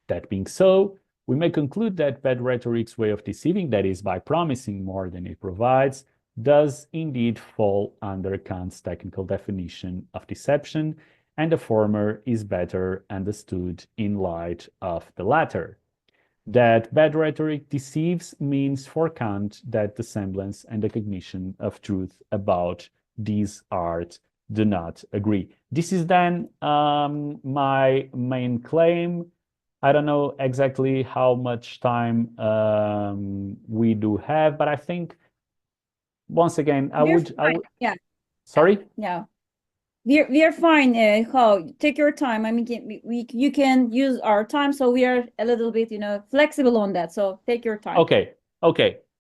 That being so, we may conclude that bad rhetoric's way of deceiving, that is, by promising more than it provides, does indeed fall under Kant's technical definition of deception, and the former is better understood in light of the latter. That bad rhetoric deceives means for Kant that the semblance and the cognition of truth about this art do not agree. This is then my main claim. I don't know exactly how much time we do have, but I think, once again, I would, yeah. Sorry? Yeah. We are fine. Take your time. I mean, you can use our time, so we are a little bit, flexible on that. So take your time. Okay.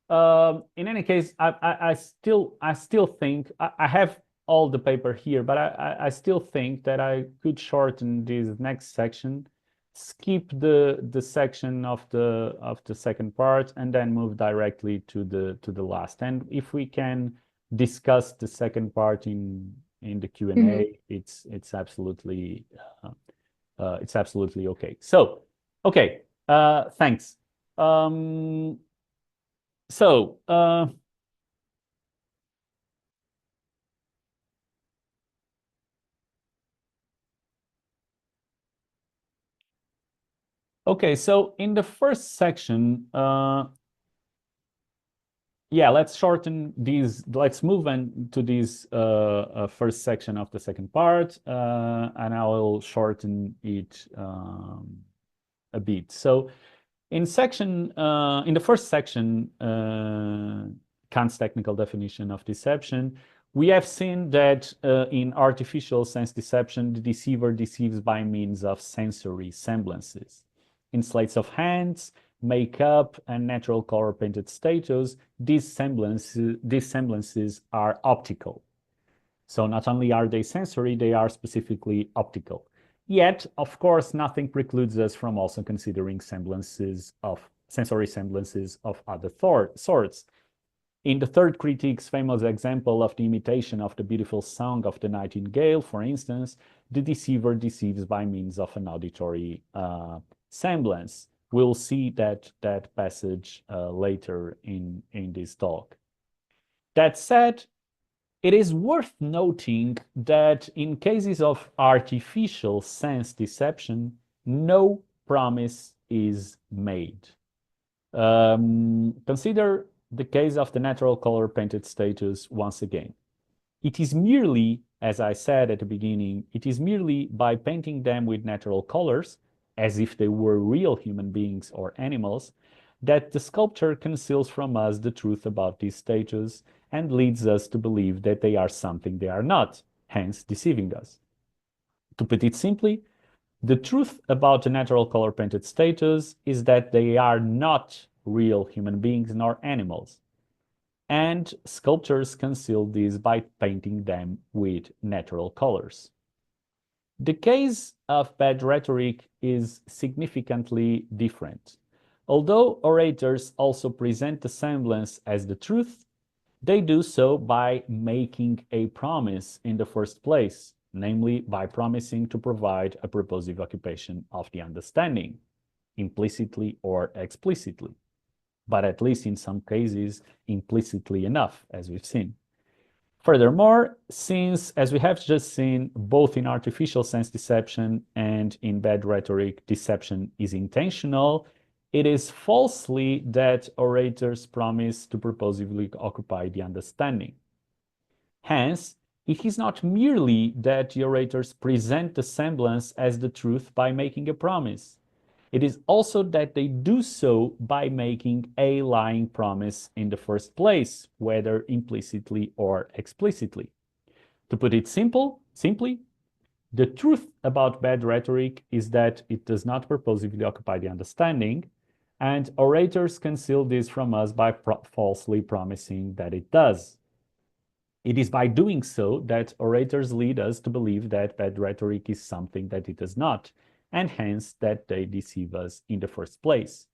In any case, I still think I have all the paper here, but I still think that I could shorten this next section, skip the section of the second part, and then move directly to the last. And if we can discuss the second part in the Q&A, it's absolutely okay. So, okay, thanks. Okay, so in the first section, let's shorten these. Let's move into this first section of the second part, and I will shorten it a bit. So, in the first section, Kant's technical definition of deception, we have seen that in artificial sense deception, the deceiver deceives by means of sensory semblances. In sleights of hands, makeup, and natural color-painted statues, these semblances are optical. So not only are they sensory, they are specifically optical. Yet, of course, nothing precludes us from also considering sensory semblances of other sorts. In the third critique's famous example of the imitation of the beautiful song of the nightingale, for instance, the deceiver deceives by means of an auditory semblance. We'll see that passage later in this talk. That said, it is worth noting that in cases of artificial sense deception, no promise is made. Consider the case of the natural color-painted statues once again. It is merely, as I said at the beginning, it is merely by painting them with natural colors, as if they were real human beings or animals, that the sculptor conceals from us the truth about these statues and leads us to believe that they are something they are not, hence deceiving us. To put it simply, the truth about the natural color-painted statues is that they are not real human beings nor animals, and sculptors conceal this by painting them with natural colors. The case of bad rhetoric is significantly different. Although orators also present the semblance as the truth, they do so by making a promise in the first place, namely by promising to provide a purposive occupation of the understanding, implicitly or explicitly, but at least in some cases implicitly enough, as we've seen. Furthermore, since, as we have just seen, both in artificial sense deception and in bad rhetoric, deception is intentional, it is falsely that orators promise to purposively occupy the understanding. Hence, it is not merely that the orators present the semblance as the truth by making a promise. It is also that they do so by making a lying promise in the first place, whether implicitly or explicitly. To put it simply, the truth about bad rhetoric is that it does not purposefully occupy the understanding, and orators conceal this from us by falsely promising that it does. It is by doing so that orators lead us to believe that bad rhetoric is something that it does not, and hence that they deceive us in the first place.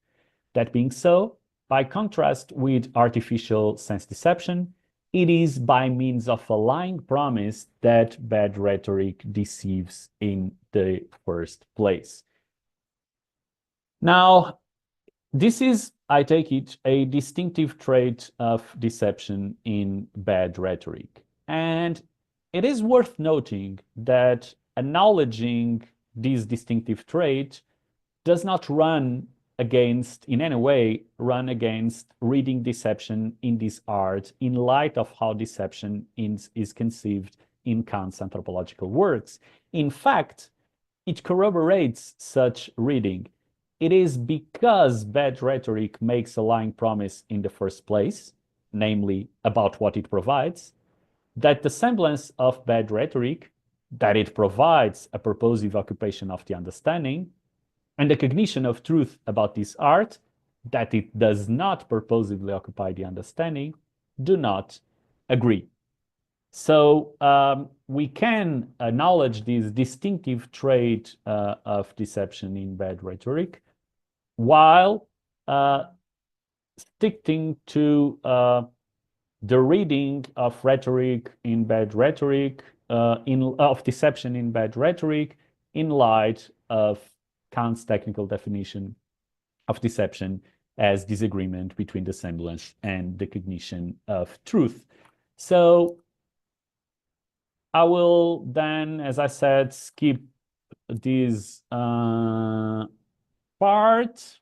That being so, by contrast with artificial sense deception, it is by means of a lying promise that bad rhetoric deceives in the first place. Now, this is, I take it, a distinctive trait of deception in bad rhetoric. And it is worth noting that acknowledging this distinctive trait does not in any way run against reading deception in this art in light of how deception is conceived in Kant's anthropological works. In fact, it corroborates such reading. It is because bad rhetoric makes a lying promise in the first place, namely about what it provides, that the semblance of bad rhetoric, that it provides a purposive occupation of the understanding, and the cognition of truth about this art, that it does not purposively occupy the understanding, do not agree. So we can acknowledge this distinctive trait of deception in bad rhetoric while sticking to the reading of rhetoric in bad rhetoric, of deception in bad rhetoric, in light of Kant's technical definition of deception as disagreement between the semblance and the cognition of truth. So I will then, as I said, skip this part.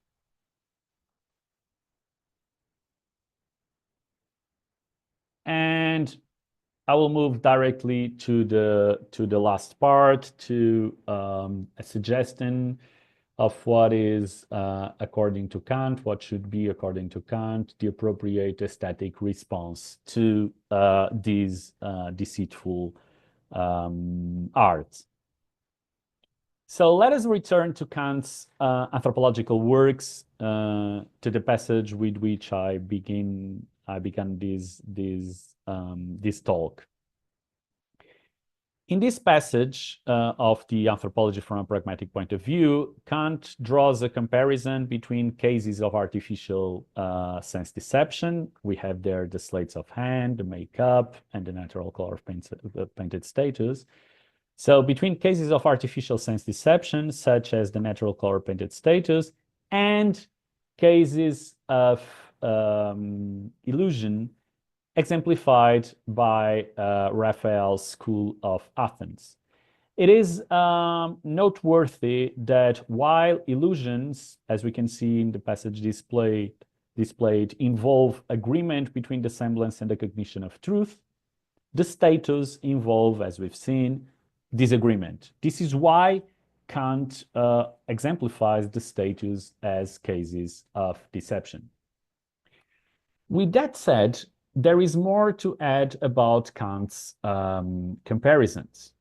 And I will move directly to the last part, to a suggestion of what is, according to Kant, what should be, according to Kant, the appropriate aesthetic response to these deceitful arts. So let us return to Kant's anthropological works, to the passage with which I began this talk. In this passage of the Anthropology from a Pragmatic Point of View, Kant draws a comparison between cases of artificial sense deception. We have there the sleights of hand, the makeup, and the natural color painted statues. So between cases of artificial sense deception, such as the natural color painted statues, and cases of illusion, exemplified by Raphael's school of Athens. It is noteworthy that while illusions, as we can see in the passage displayed, involve agreement between the semblance and the cognition of truth, the statues involve, as we've seen, disagreement. This is why Kant exemplifies the statues as cases of deception. With that said, there is more to add about Kant's comparisons.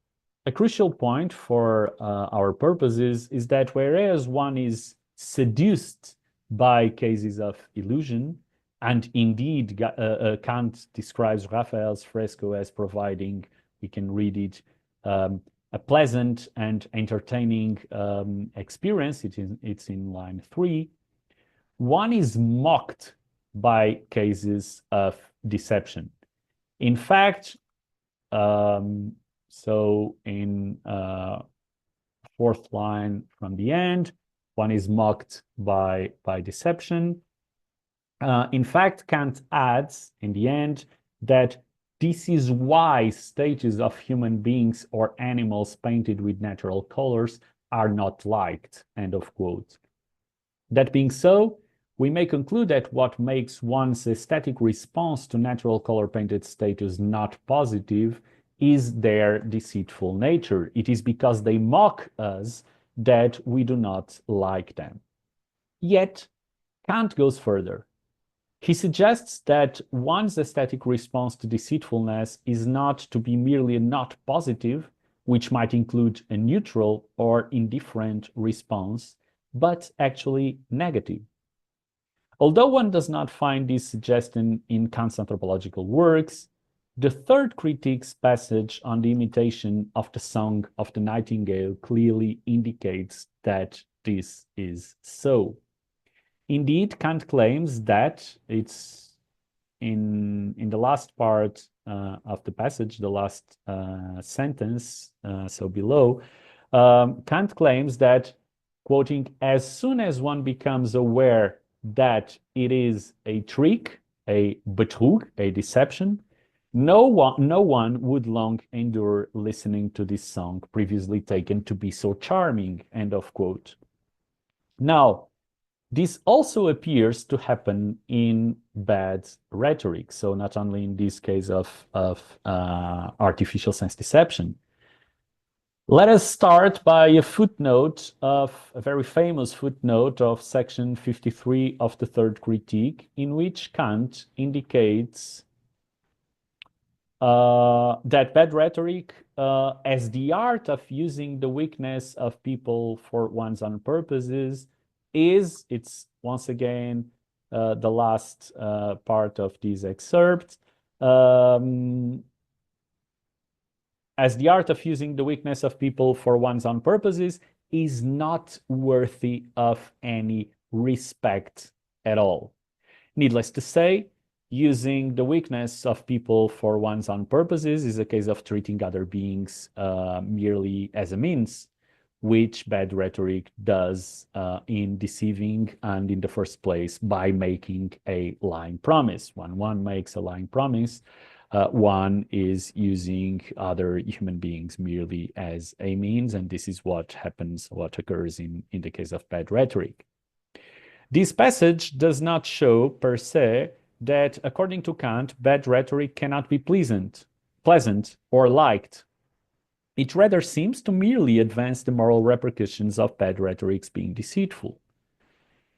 A crucial point for our purposes is that whereas one is seduced by cases of illusion, and indeed Kant describes Raphael's fresco as providing, we can read it, a pleasant and entertaining experience. It's in line 3. One is mocked by cases of deception. In fact, so in 4th line from the end, one is mocked by deception. In fact, Kant adds in the end that this is why statues of human beings or animals painted with natural colors are not liked, end of quote. That being so, we may conclude that what makes one's aesthetic response to natural color painted statues not positive is their deceitful nature. It is because they mock us that we do not like them. Yet, Kant goes further. He suggests that one's aesthetic response to deceitfulness is not to be merely not positive, which might include a neutral or indifferent response, but actually negative. Although one does not find this suggestion in Kant's anthropological works, the third critique's passage on the imitation of the song of the nightingale clearly indicates that this is so. Indeed, Kant claims that it's in the last part of the passage, the last sentence, so below, Kant claims that, quoting, as soon as one becomes aware that it is a trick, a betrug, a deception, no one would long endure listening to this song previously taken to be so charming, end of quote. Now, this also appears to happen in bad rhetoric. So not only in this case of artificial sense deception. Let us start by a footnote of a very famous footnote of section 53 of the third critique, in which Kant indicates that bad rhetoric as the art of using the weakness of people for one's own purposes it's once again the last part of this excerpt, as the art of using the weakness of people for one's own purposes is not worthy of any respect at all. Needless to say, using the weakness of people for one's own purposes is a case of treating other beings merely as a means, which bad rhetoric does in deceiving and in the first place by making a lying promise. When one makes a lying promise, one is using other human beings merely as a means, and this is what occurs in the case of bad rhetoric. This passage does not show per se that, according to Kant, bad rhetoric cannot be pleasant or liked. It rather seems to merely advance the moral repercussions of bad rhetorics being deceitful.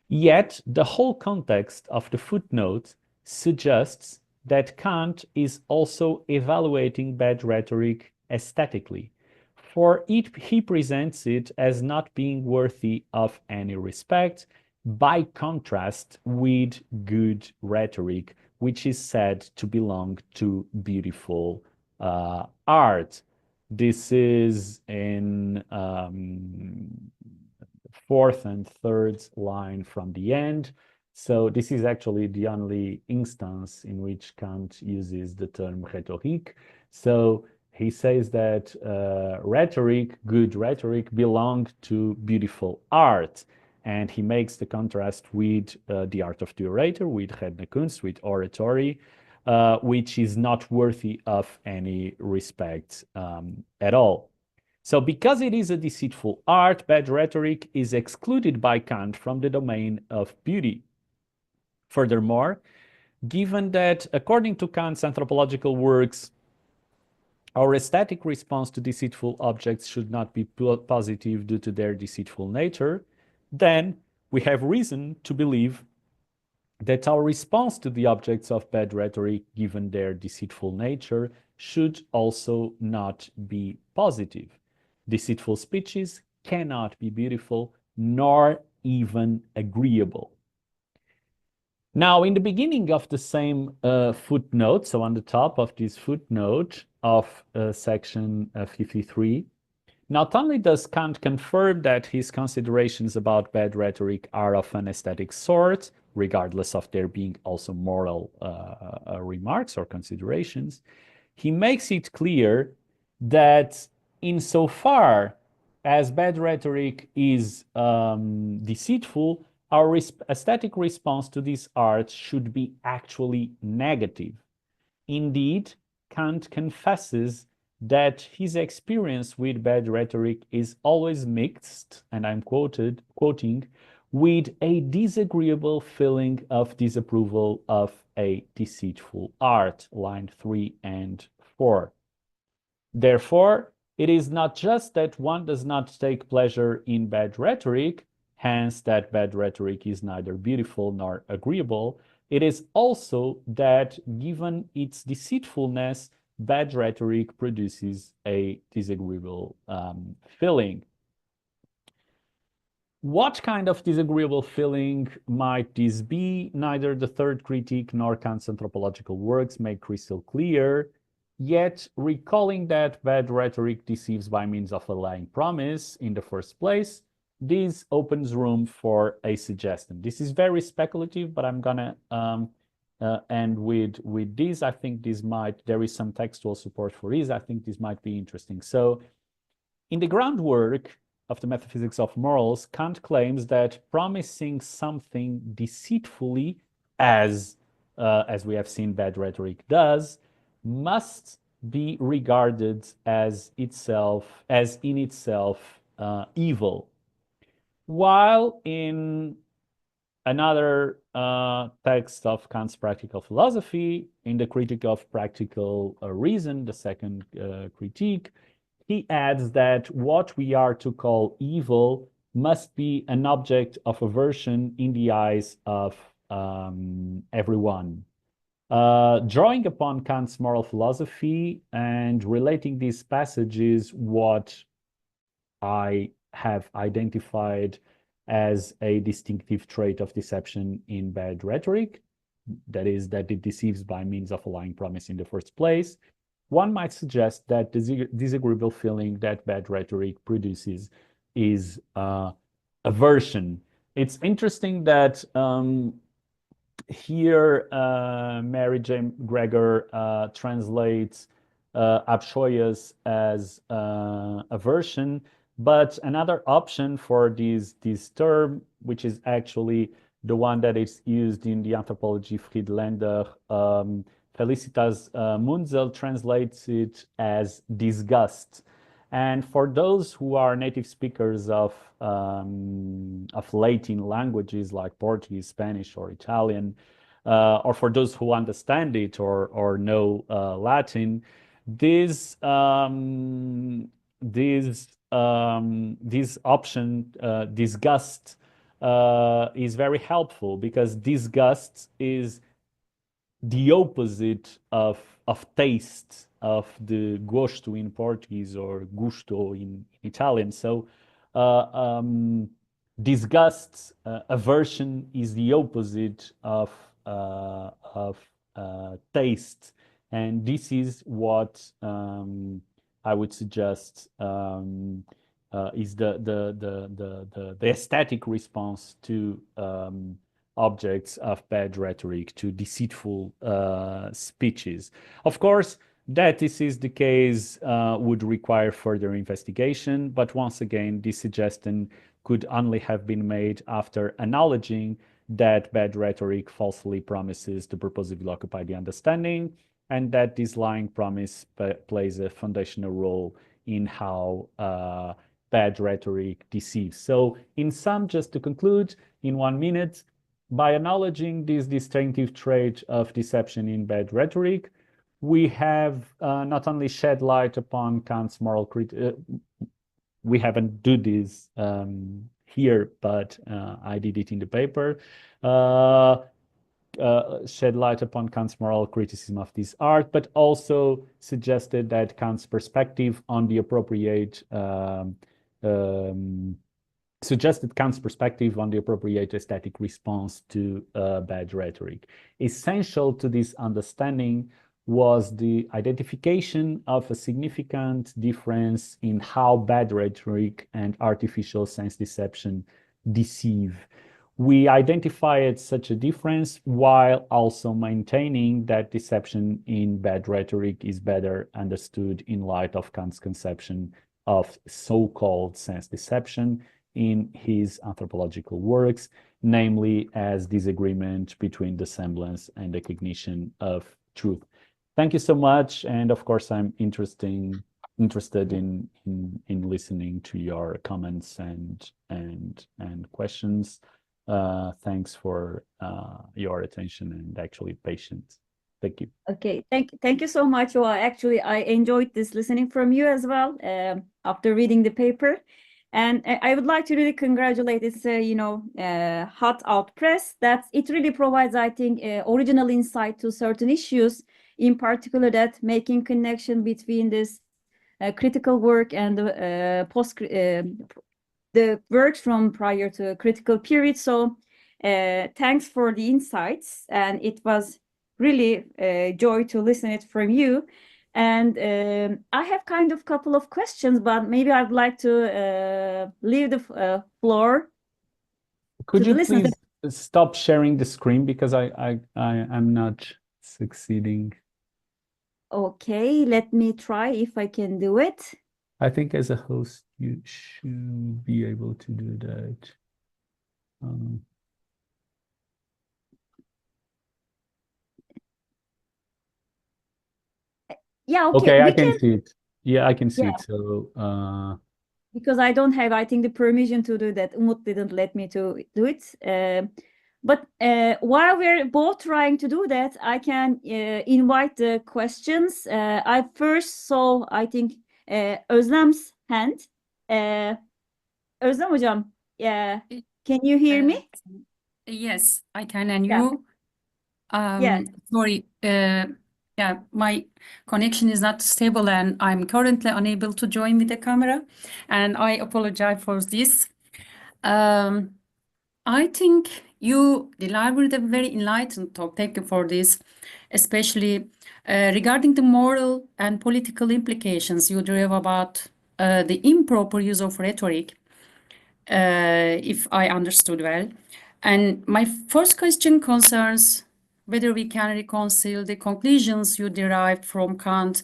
Yet, the whole context of the footnote suggests that Kant is also evaluating bad rhetoric aesthetically, for he presents it as not being worthy of any respect, by contrast with good rhetoric, which is said to belong to beautiful art. This is in fourth and third line from the end. So this is actually the only instance in which Kant uses the term rhétorique. So he says that rhetoric, good rhetoric, belonged to beautiful art. And he makes the contrast with the art of the orator, with redene Kunst, with oratory, which is not worthy of any respect at all. So because it is a deceitful art, bad rhetoric is excluded by Kant from the domain of beauty. Furthermore, given that, according to Kant's anthropological works, our aesthetic response to deceitful objects should not be positive due to their deceitful nature, then we have reason to believe that our response to the objects of bad rhetoric, given their deceitful nature, should also not be positive. Deceitful speeches cannot be beautiful, nor even agreeable. Now, in the beginning of the same footnote, so on the top of this footnote of section 53, not only does Kant confirm that his considerations about bad rhetoric are of an aesthetic sort, regardless of there being also moral remarks or considerations, he makes it clear that insofar as bad rhetoric is deceitful, our aesthetic response to this art should be actually negative. Indeed, Kant confesses that his experience with bad rhetoric is always mixed, and I'm quoting, with a disagreeable feeling of disapproval of a deceitful art, line 3 and 4. Therefore, It is not just that one does not take pleasure in bad rhetoric, hence that bad rhetoric is neither beautiful nor agreeable. It is also that, given its deceitfulness, bad rhetoric produces a disagreeable feeling. What kind of disagreeable feeling might this be? Neither the third critique nor Kant's anthropological works make crystal clear. Yet, recalling that bad rhetoric deceives by means of a lying promise in the first place, this opens room for a suggestion. This is very speculative, but I'm gonna end with this. I think there is some textual support for this. I think this might be interesting. So, in the groundwork of the metaphysics of morals, Kant claims that promising something deceitfully, as we have seen bad rhetoric does, must be regarded as in itself evil. While in another text of Kant's practical philosophy, in the Critique of Practical Reason, the second critique, he adds that what we are to call evil must be an object of aversion in the eyes of everyone. Drawing upon Kant's moral philosophy and relating these passages, what I have identified as a distinctive trait of deception in bad rhetoric, that is, that it deceives by means of a lying promise in the first place, one might suggest that the disagreeable feeling that bad rhetoric produces is aversion. It's interesting that here Mary Jane Gregor translates abscheues as aversion, but another option for this term, which is actually the one that is used in the Anthropologie Friedländer, Felicitas Munzel translates it as disgust. And for those who are native speakers of Latin languages like Portuguese, Spanish, or Italian, or for those who understand it or know Latin, this option, disgust, is very helpful, because disgust is the opposite of taste, of the gosto in Portuguese or gusto in Italian. So disgust, aversion, is the opposite of taste, and this is what I would suggest is the aesthetic response to objects of bad rhetoric, to deceitful speeches. Of course, that this is the case would require further investigation, but once again, this suggestion could only have been made after acknowledging that bad rhetoric falsely promises to purposively occupy the understanding, and that this lying promise plays a foundational role in how bad rhetoric deceives. So in sum, just to conclude in 1 minute, by acknowledging this distinctive trait of deception in bad rhetoric, we have not only shed light upon Kant's moral critique. We haven't do this here, but I did it in the paper. Shed light upon Kant's moral criticism of this art, but also suggested that Kant's perspective on the appropriate aesthetic response to bad rhetoric. Essential to this understanding was the identification of a significant difference in how bad rhetoric and artificial sense deception deceive. We identified such a difference while also maintaining that deception in bad rhetoric is better understood in light of Kant's conception of so-called sense deception in his anthropological works, namely as disagreement between the semblance and the cognition of truth. Thank you so much, and of course I'm interested in listening to your comments and questions. Thanks for your attention and actually patience. Thank you. Okay, thank you so much. Well, actually, I enjoyed this listening from you as well after reading the paper. And I would like to really congratulate this, hot out press that it really provides, I think, original insight to certain issues, in particular that making connection between this critical work and the works from prior to critical period. So thanks for the insights, and it was really a joy to listen it from you. And I have kind of couple of questions, but maybe I'd like to leave the floor Could to the you listeners. please stop sharing the screen because I'm not succeeding. Okay, let me try if I can do it. I think as a host you should be able to do that. Yeah, Okay, we I can can, see it. Yeah, I can see yeah, it. So because I don't have, I think, the permission to do that. Umut didn't let me to do it. But while we're both trying to do that, I can invite the questions. I first saw, I think, Özlem's hand. Özlem hocam, can you hear me? Yes, I can. And Yeah. you? Yeah. Sorry. Yeah, my connection is not stable and I'm currently unable to join with the camera. And I apologize for this. I think you delivered a very enlightened talk. Thank you for this, especially regarding the moral and political implications you drew about the improper use of rhetoric, if I understood well. And my first question concerns whether we can reconcile the conclusions you derived from Kant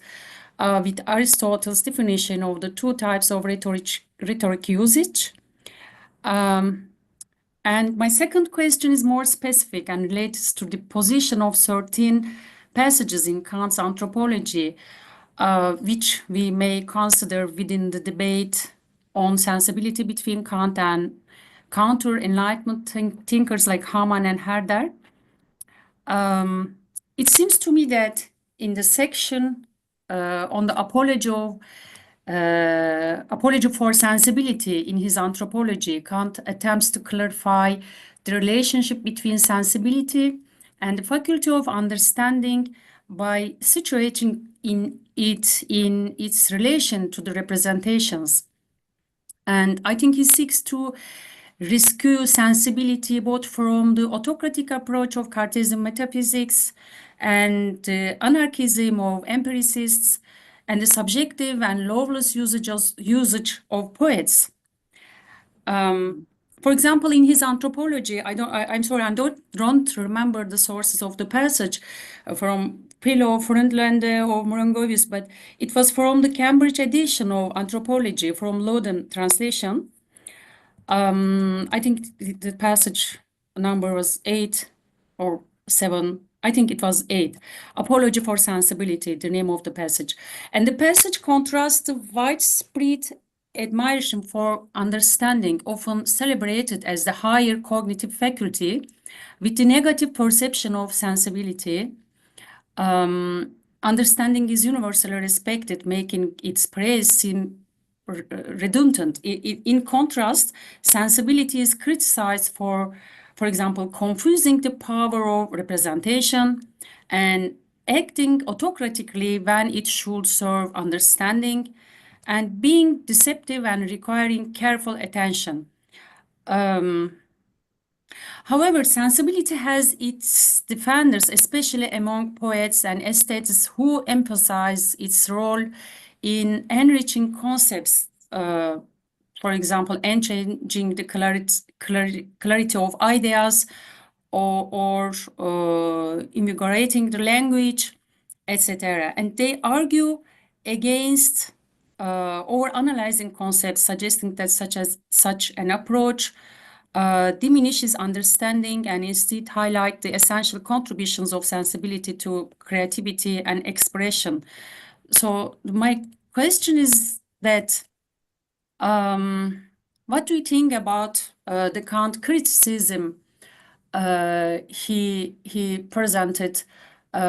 with Aristotle's definition of the two types of rhetoric usage. And my second question is more specific and relates to the position of certain passages in Kant's anthropology, which we may consider within the debate on sensibility between Kant and counter-enlightenment thinkers like Hamann and Herder. It seems to me that in the section on the apology for sensibility in his anthropology, Kant attempts to clarify the relationship between sensibility and the faculty of understanding by situating in its relation to the representations. And I think he seeks to rescue sensibility both from the autocratic approach of Cartesian metaphysics and the anarchism of empiricists and the subjective and lawless usage of poets. For example, in his anthropology, I'm sorry, I don't remember the sources of the passage from Pillow, Friedlander, or Morangovis, but it was from the Cambridge edition of Anthropology from Loden translation. I think the passage number was 8 or 7. I think it was 8. Apology for Sensibility, the name of the passage. And the passage contrasts the widespread admiration for understanding, often celebrated as the higher cognitive faculty, with the negative perception of sensibility. Understanding is universally respected, making its praise seem redundant. In contrast, sensibility is criticized for example, confusing the power of representation and acting autocratically when it should serve understanding, and being deceptive and requiring careful attention. However, sensibility has its defenders, especially among poets and aesthetics who emphasize its role in enriching concepts, for example, enchanging the clarity of ideas or invigorating the language, etc. And they argue against over-analyzing concepts, suggesting that such an approach diminishes understanding and instead highlight the essential contributions of sensibility to creativity and expression. So my question is that what do you think about the Kant criticism he presented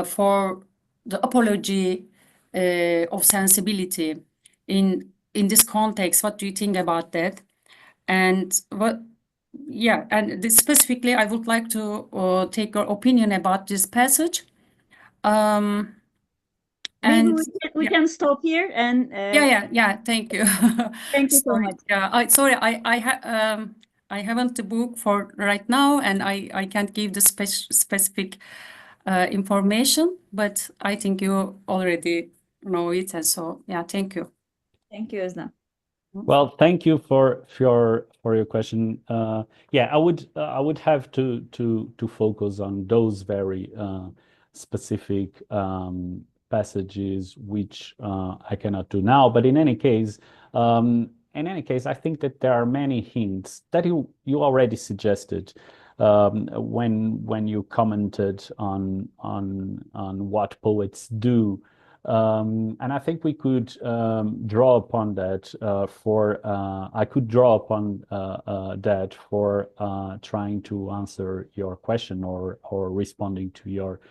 for the apology of sensibility in this context. What do you think about that? And specifically, I would like to take your opinion about this passage. Maybe And we can stop here and yeah. Thank you. thank you so Sorry. much. Yeah, sorry. I haven't the book for right now, and I can't give the specific information, but I think you already know it, and so yeah. Thank you. Thank you, Özlem. Well, thank you for your question. Yeah, I would have to focus on those very specific passages, which I cannot do now. But in any case, I think that there are many hints that you already suggested when you commented on what poets do. And I think we could draw upon that I could draw upon that for trying to answer your question or responding to your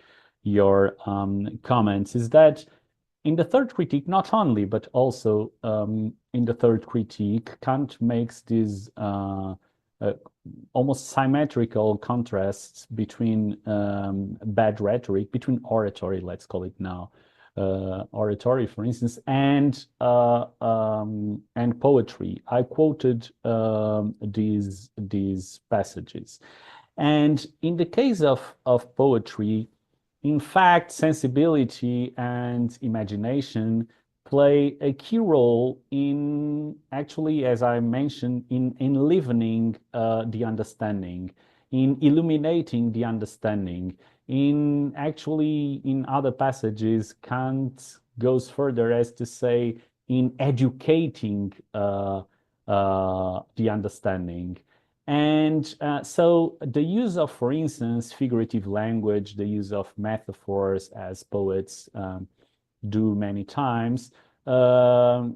comments, is that in the third critique, not only, but also in the third critique, Kant makes these almost symmetrical contrasts between bad rhetoric, between oratory, let's call it now, oratory, for instance, and poetry. I quoted these passages, and in the case of poetry, in fact, sensibility and imagination play a key role in actually, as I mentioned, in enlivening the understanding, in illuminating the understanding. In other passages, Kant goes further as to say in educating the understanding. And so the use of, for instance, figurative language, the use of metaphors, as poets do many times, have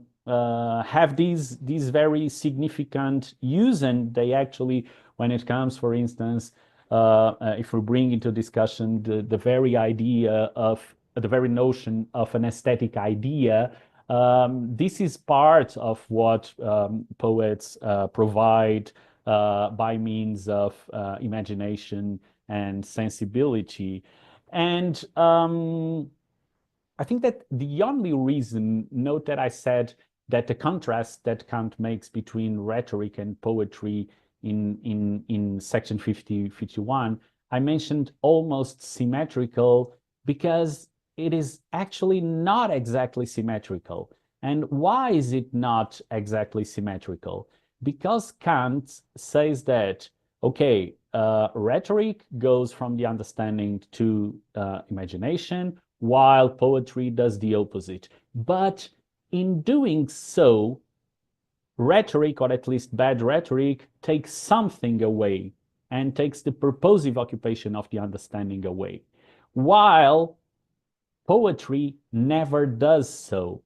these very significant use, and they actually, when it comes, for instance, if we bring into discussion the very idea of the very notion of an aesthetic idea, this is part of what poets provide by means of imagination and sensibility. And I think that the only reason, note that I said that the contrast that Kant makes between rhetoric and poetry in section 51, I mentioned almost symmetrical, because it is actually not exactly symmetrical. And why is it not exactly symmetrical? Because Kant says that, okay, rhetoric goes from the understanding to imagination, while poetry does the opposite. But in doing so, rhetoric, or at least bad rhetoric, takes something away and takes the purposive occupation of the understanding away, while poetry never does so.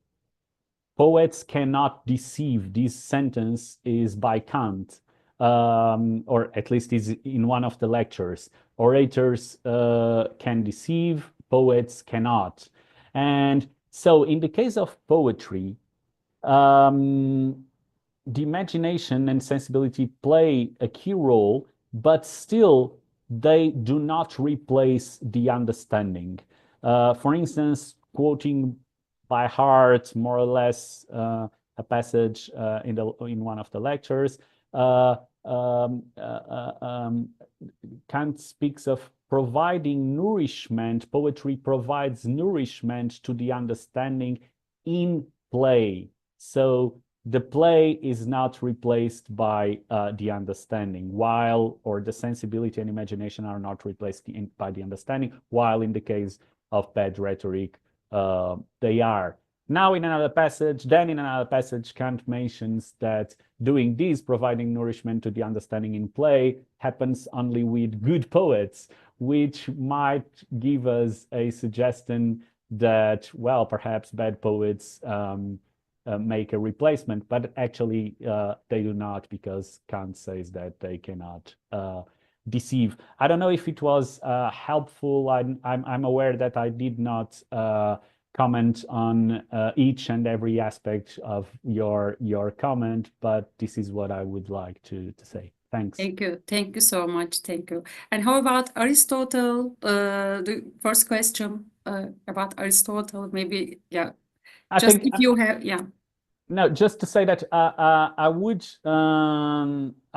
Poets cannot deceive. This sentence is by Kant, or at least is in one of the lectures. Orators can deceive, poets cannot. And so in the case of poetry, the imagination and sensibility play a key role, but still they do not replace the understanding. For instance, quoting by heart, more or less, a passage in one of the lectures, Kant speaks of providing nourishment. Poetry provides nourishment to the understanding in play. So the play is not replaced by the understanding, or the sensibility and imagination are not replaced by the understanding, while in the case of bad rhetoric, they are. Now in another passage, Kant mentions that doing this, providing nourishment to the understanding in play, happens only with good poets, which might give us a suggestion that, well, perhaps bad poets make a replacement, but actually they do not, because Kant says that they cannot deceive. I don't know if it was helpful. I'm aware that I did not comment on each and every aspect of your comment, but this is what I would like to say. Thanks. Thank you so much. Thank you. And how about Aristotle? The first question about Aristotle, maybe, yeah. Just if you have, yeah. No, just to say that I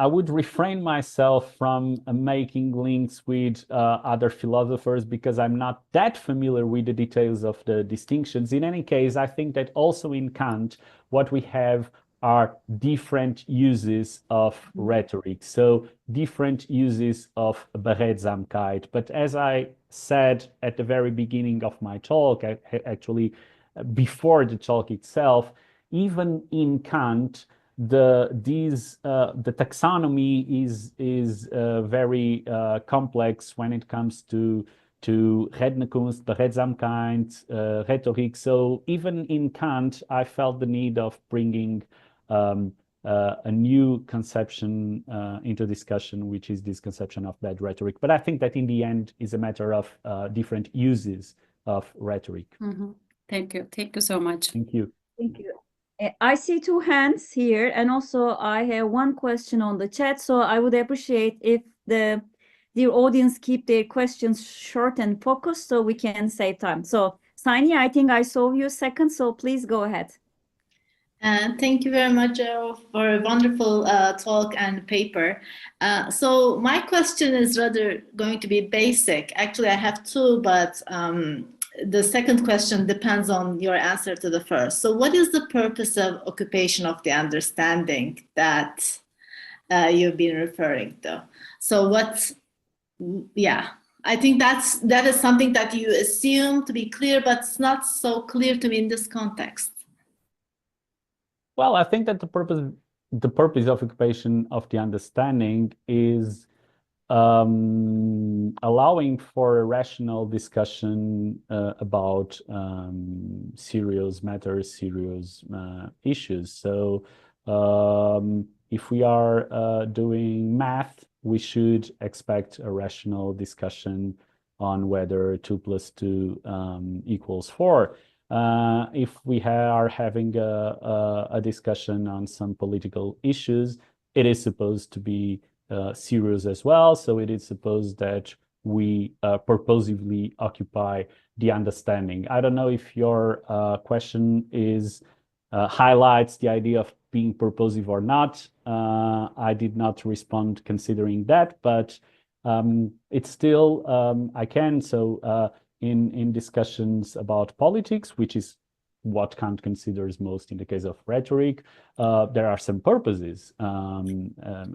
would refrain myself from making links with other philosophers because I'm not that familiar with the details of the distinctions. In any case, I think that also in Kant, what we have are different uses of rhetoric, so different uses of Beredsamkeit. But as I said at the very beginning of my talk, actually before the talk itself, even in Kant, the taxonomy is very complex when it comes to Rednekunst, Beredsamkeit, rhetoric. So even in Kant, I felt the need of bringing a new conception into discussion, which is this conception of bad rhetoric. But I think that in the end is a matter of different uses of rhetoric. Mm-hmm. Thank you. Thank you so much. Thank you. Thank you. I see two hands here, and also I have one question on the chat. So I would appreciate if the dear audience keep their questions short and focused so we can save time. So Saniye, I think I saw you second, so please go ahead. Thank you very much for a wonderful talk and paper. So my question is rather going to be basic. Actually, I have two, but the second question depends on your answer to the first. So what is the purpose of occupation of the understanding that you've been referring to? So I think that is something that you assume to be clear, but it's not so clear to me in this context. Well, I think that the purpose of occupation of the understanding is allowing for a rational discussion about serious matters, serious issues. So if we are doing math, we should expect a rational discussion on whether 2 + 2 equals 4. If we are having a discussion on some political issues, it is supposed to be serious as well. So it is supposed that we purposively occupy the understanding. I don't know if your question highlights the idea of being purposive or not. I did not respond considering that, but it's still, I can. So in discussions about politics, which is what Kant considers most in the case of rhetoric, there are some purposes,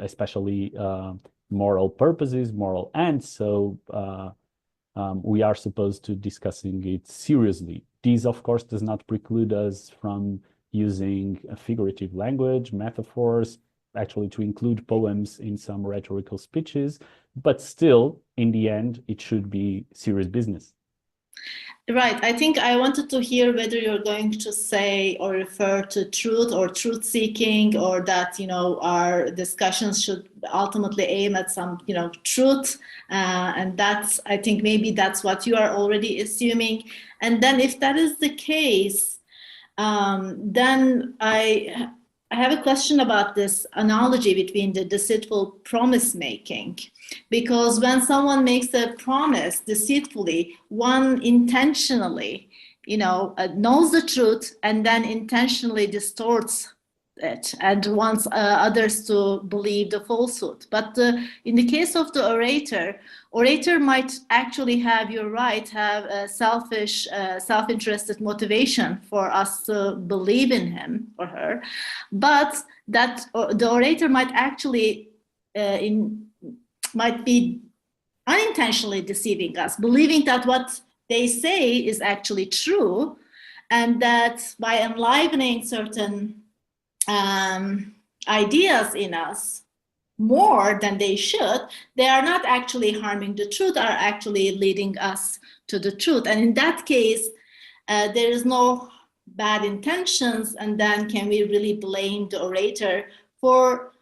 especially moral purposes, moral ends. So we are supposed to discussing it seriously. This, of course, does not preclude us from using a figurative language, metaphors, actually to include poems in some rhetorical speeches, but still, in the end, it should be serious business. Right. I think I wanted to hear whether you're going to say or refer to truth or truth seeking, or that, our discussions should ultimately aim at some, truth. And I think maybe that's what you are already assuming. And then if that is the case, then I have a question about this analogy between the deceitful promise making. Because when someone makes a promise deceitfully, one intentionally, knows the truth and then intentionally distorts it and wants others to believe the falsehood. But in the case of the orator might actually have, you're right, have a selfish, self-interested motivation for us to believe in him or her. But that the orator might actually might be unintentionally deceiving us, believing that what they say is actually true, and that by enlivening certain ideas in us more than they should, they are not actually harming the truth, are actually leading us to the truth. And in that case, there is no bad intentions, and then can we really blame the orator for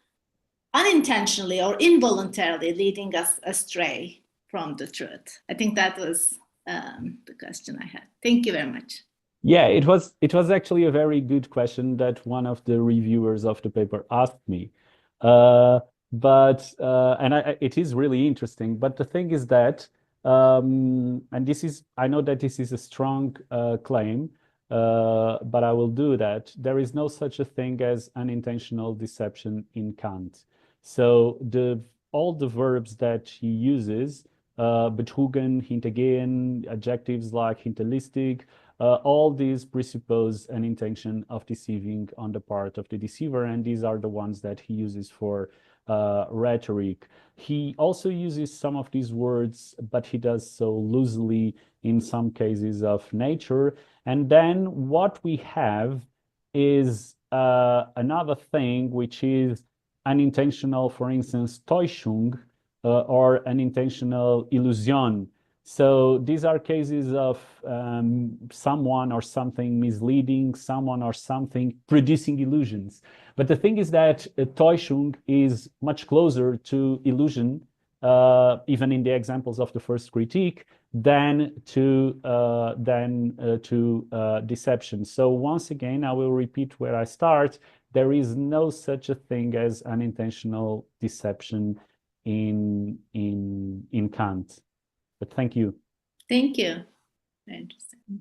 unintentionally or involuntarily leading us astray from the truth? I think that was the question I had. Thank you very much. Yeah, it was actually a very good question that one of the reviewers of the paper asked me. It is really interesting. But the thing is that, and I know that this is a strong claim, but I will do that. There is no such a thing as unintentional deception in Kant. So all the verbs that he uses, betrügen, hintergehen, adjectives like hinterlistig, all these presuppose an intention of deceiving on the part of the deceiver, and these are the ones that he uses for rhetoric. He also uses some of these words, but he does so loosely in some cases of nature. And then what we have is another thing, which is unintentional, for instance, Täuschung, or unintentional illusion. So these are cases of someone or something misleading, someone or something producing illusions. But the thing is that Täuschung is much closer to illusion, even in the examples of the first critique, than to deception. So once again, I will repeat where I start. There is no such a thing as unintentional deception in Kant. But thank you. Thank you. Very interesting.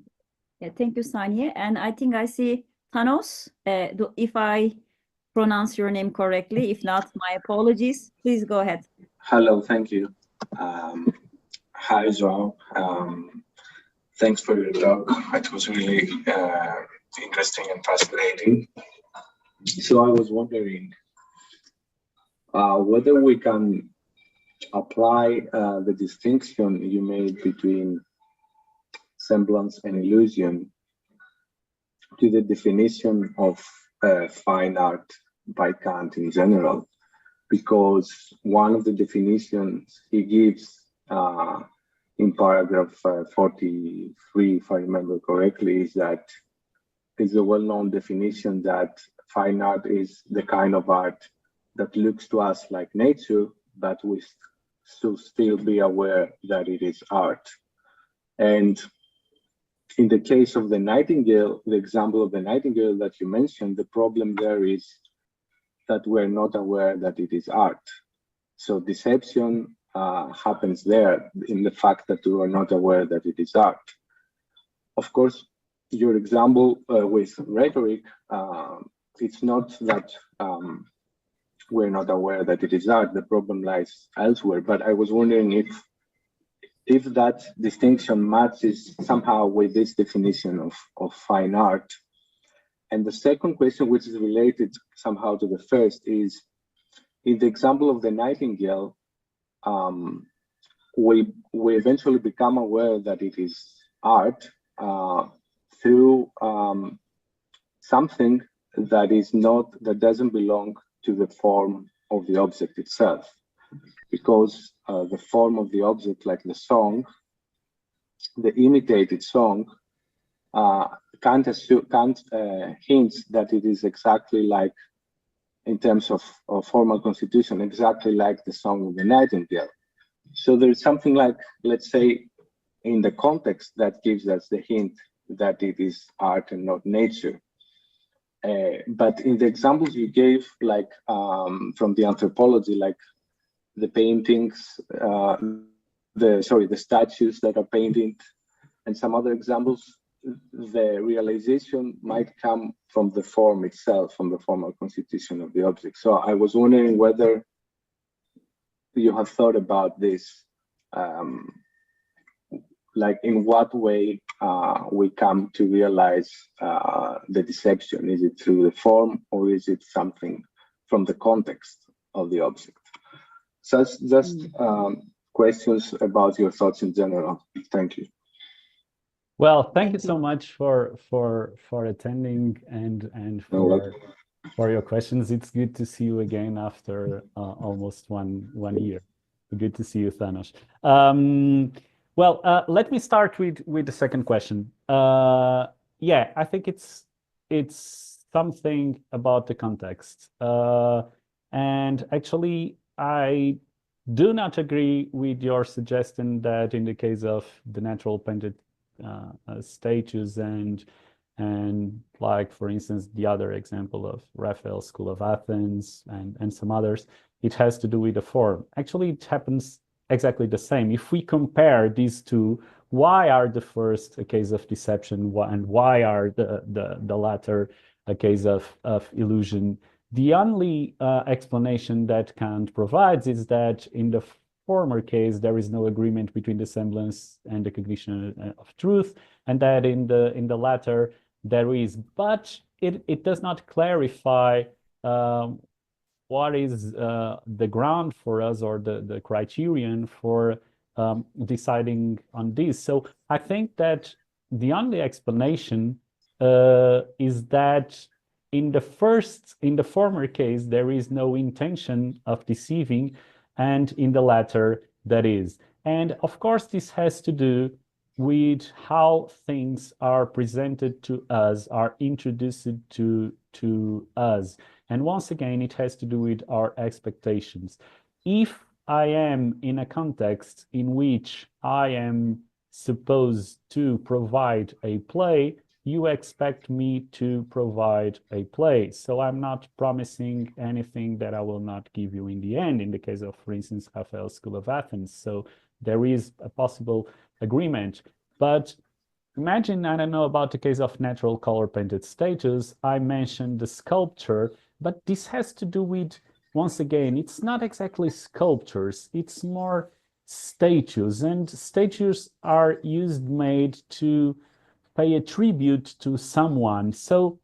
Yeah, thank you, Saniye. And I think I see Thanos. If I pronounce your name correctly, if not, my apologies. Please go ahead. Hello, thank you. Hi, João. Thanks for your talk. It was really interesting and fascinating. So I was wondering whether we can apply the distinction you made between semblance and illusion to the definition of fine art by Kant in general, because one of the definitions he gives in paragraph 43, if I remember correctly, is that is a well-known definition that fine art is the kind of art that looks to us like nature, but we should still be aware that it is art. And in the case of the Nightingale, the example of the Nightingale that you mentioned, the problem there is that we're not aware that it is art. So deception happens there in the fact that we are not aware that it is art. Of course, your example with rhetoric, it's not that we're not aware that it is art. The problem lies elsewhere. But I was wondering if that distinction matches somehow with this definition of fine art. And the second question, which is related somehow to the first, is in the example of the Nightingale, we eventually become aware that it is art through something that doesn't belong to the form of the object itself, because the form of the object, like the song, the imitated song, Kant hints that it is exactly like, in terms of formal constitution, exactly like the song of the Nightingale. So there's something like, let's say, in the context that gives us the hint that it is art and not nature. But in the examples you gave, like from the anthropology, like the paintings, the statues that are painted, and some other examples, the realization might come from the form itself, from the formal constitution of the object. So I was wondering whether you have thought about this, like in what way we come to realize the deception. Is it through the form, or is it something from the context of the object? So just questions about your thoughts in general. Thank you. Well, thank you so much for attending and for your questions. It's good to see you again after almost one year. Good to see you, Thanos. Well, let me start with the second question. Yeah, I think it's something about the context. And actually, I do not agree with your suggestion that in the case of the natural painted statues and like, for instance, the other example of Raphael's School of Athens and some others, it has to do with the form. Actually, it happens exactly the same. If we compare these two, why are the first a case of deception and why are the latter a case of illusion? The only explanation that Kant provides is that in the former case, there is no agreement between the semblance and the cognition of truth, and that in the latter, there is. But it does not clarify what is the ground for us or the criterion for deciding on this. So I think that the only explanation is that in the former case, there is no intention of deceiving, and in the latter, that is. And of course, this has to do with how things are presented to us, are introduced to us. And once again, it has to do with our expectations. If I am in a context in which I am supposed to provide a play, you expect me to provide a play. So I'm not promising anything that I will not give you in the end, in the case of, for instance, Raphael's School of Athens. So there is a possible agreement. But imagine, I don't know about the case of natural color painted statues. I mentioned the sculpture, but this has to do with, once again, it's not exactly sculptures, it's more statues. And statues are made to pay a tribute to someone. So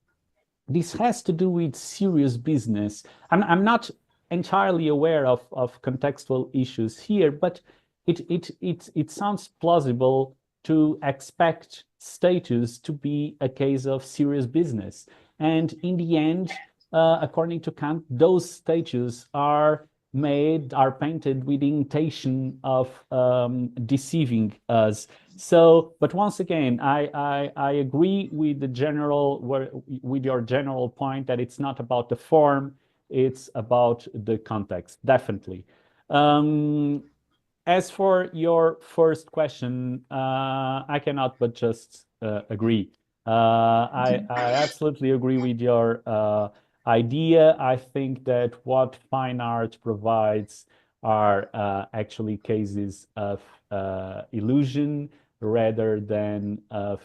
this has to do with serious business. I'm not entirely aware of contextual issues here, but it sounds plausible to expect statues to be a case of serious business. And in the end, according to Kant, those statues are painted with the intention of deceiving us. So, but once again, I agree with your general point that it's not about the form, it's about the context, definitely. As for your first question, I cannot but just agree. I absolutely agree with your idea. I think that what fine art provides are actually cases of illusion rather than of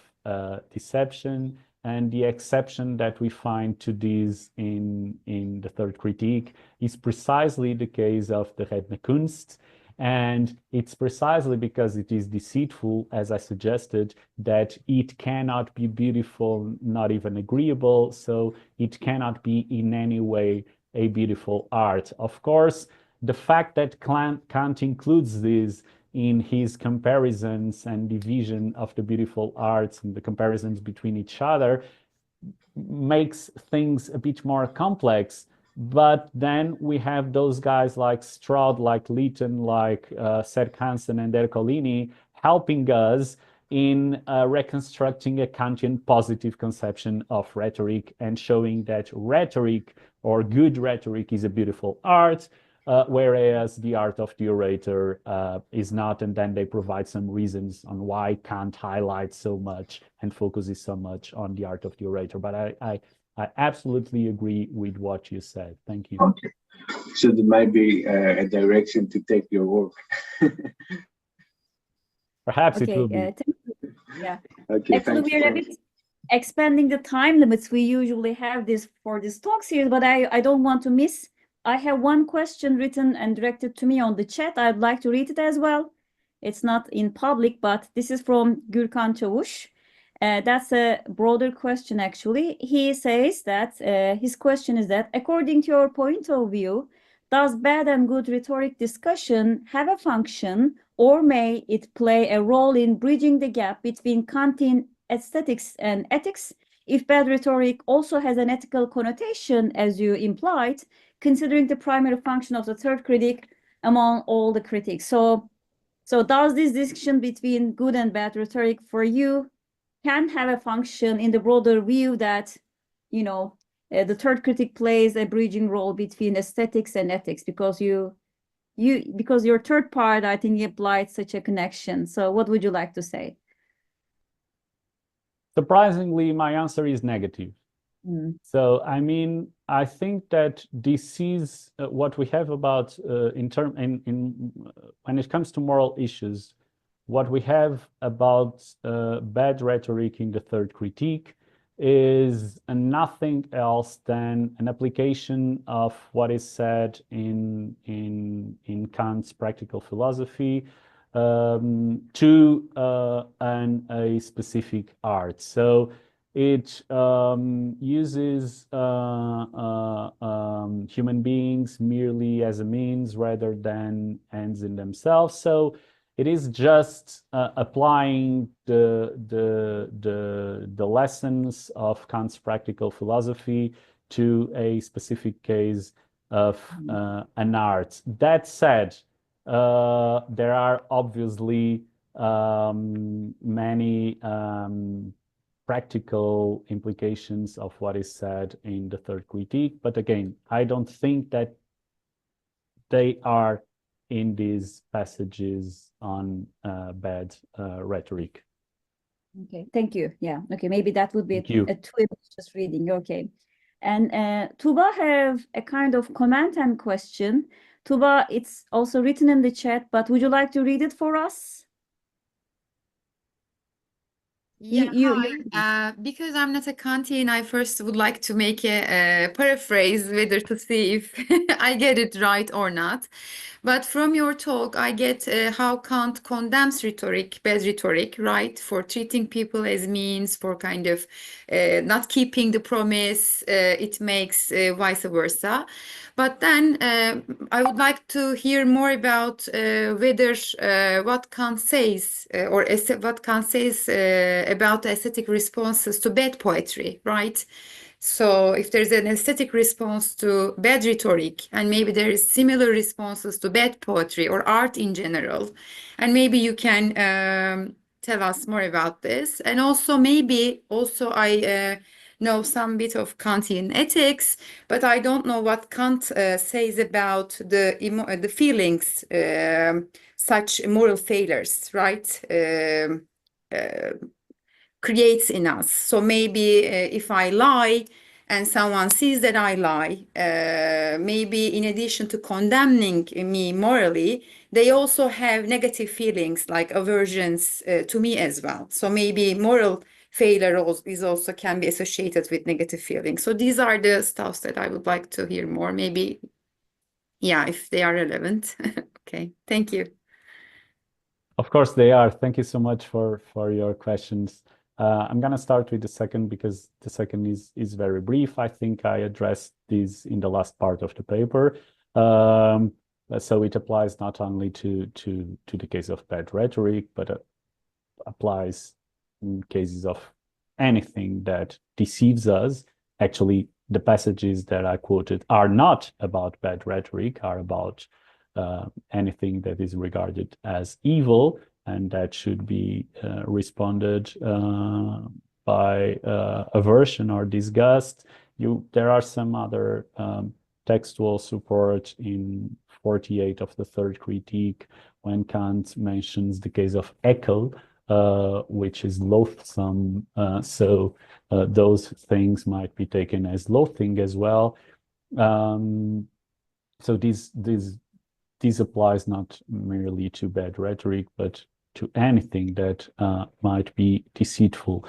deception. And the exception that we find to this in the third critique is precisely the case of the Redne Kunst. And it's precisely because it is deceitful, as I suggested, that it cannot be beautiful, not even agreeable. So it cannot be in any way a beautiful art. Of course, the fact that Kant includes this in his comparisons and division of the beautiful arts and the comparisons between each other makes things a bit more complex. But then we have those guys like Stroud, like Lytton, like Serge Hansen and Ercolini helping us in reconstructing a Kantian positive conception of rhetoric and showing that rhetoric or good rhetoric is a beautiful art, whereas the art of the orator is not. And then they provide some reasons on why Kant highlights so much and focuses so much on the art of the orator. But I absolutely agree with what you said. Thank you. Okay. So there might be a direction to take your work. Perhaps Okay, it will be. thank you. Yeah. Okay, Actually, thank we are a you. bit expanding the time limits we usually have this for this talk series, but I don't want to miss. I have one question written and directed to me on the chat. I'd like to read it as well. It's not in public, but this is from Gürkan Çavuş. That's a broader question, actually. He says that his question is that, according to your point of view, does bad and good rhetoric discussion have a function, or may it play a role in bridging the gap between Kantian aesthetics and ethics, if bad rhetoric also has an ethical connotation, as you implied, considering the primary function of the third critic among all the critics? So does this distinction between good and bad rhetoric for you can have a function in the broader view that, you know, the third critic plays a bridging role between aesthetics and ethics, because because your third part, I think, implied such a connection. So what would you like to say? Surprisingly, my answer is negative. So, I mean, I think that this is what we have about when it comes to moral issues, what we have about bad rhetoric in the third critique is nothing else than an application of what is said in Kant's practical philosophy to a specific art. So it uses human beings merely as a means rather than ends in themselves. So it is just applying the lessons of Kant's practical philosophy to a specific case of an art. That said, there are obviously many practical implications of what is said in the third critique. But again, I don't think that they are in these passages on bad rhetoric. Okay, thank you. Yeah, okay, maybe that would be a too ambitious reading. Okay. And Tuba have a kind of comment and question. Tuba, it's also written in the chat, but would you like to read it for us? Yeah, hi. Because I'm not a Kantian, I first would like to make a paraphrase, whether to see if I get it right or not. But from your talk, I get how Kant condemns rhetoric, bad rhetoric, right? For treating people as means, for kind of not keeping the promise it makes, vice versa. But then I would like to hear more about whether what Kant says what Kant says about aesthetic responses to bad poetry, right? So if there's an aesthetic response to bad rhetoric, and maybe there is similar responses to bad poetry or art in general, and maybe you can tell us more about this. And also maybe I know some bit of Kantian ethics, but I don't know what Kant says about the feelings, such moral failures, right? Creates in us. So maybe if I lie and someone sees that I lie, maybe in addition to condemning me morally, they also have negative feelings like aversions to me as well. So maybe moral failure is also can be associated with negative feelings. So these are the stuffs that I would like to hear more, maybe, yeah, if they are relevant. Okay, thank you. Of course they are. Thank you so much for your questions. I'm going to start with the second because the second is very brief. I think I addressed this in the last part of the paper. So it applies not only to the case of bad rhetoric, but applies in cases of anything that deceives us. Actually, the passages that I quoted are not about bad rhetoric, are about anything that is regarded as evil, and that should be responded by aversion or disgust. There are some other textual support in 48 of the third critique when Kant mentions the case of ekel, which is loathsome. So those things might be taken as loathing as well. So this applies not merely to bad rhetoric, but to anything that might be deceitful.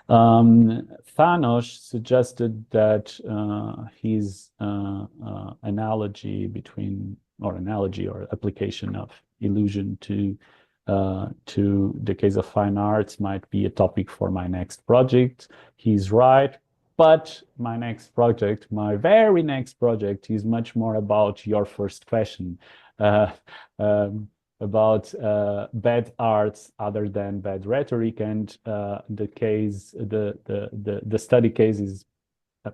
Thanos suggested that his analogy or application of illusion to the case of fine arts might be a topic for my next project. He's right, but my very next project is much more about your first question. About bad arts other than bad rhetoric, and the study case is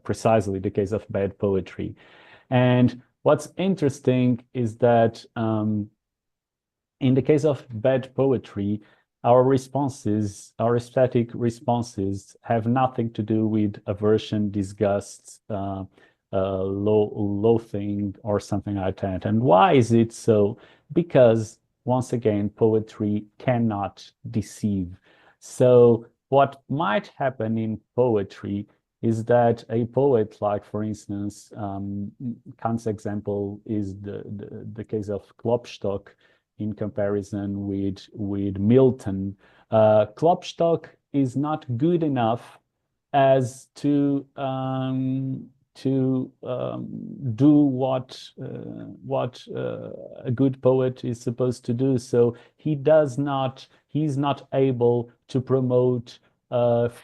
precisely the case of bad poetry. And what's interesting is that in the case of bad poetry, our responses, our aesthetic responses, have nothing to do with aversion, disgust, loathing, or something like that. And why is it so? Because, once again, poetry cannot deceive. So what might happen in poetry is that a poet, like, for instance, Kant's example is the case of Klopstock in comparison with Milton. Klopstock is not good enough as to do what a good poet is supposed to do. So he's not able to promote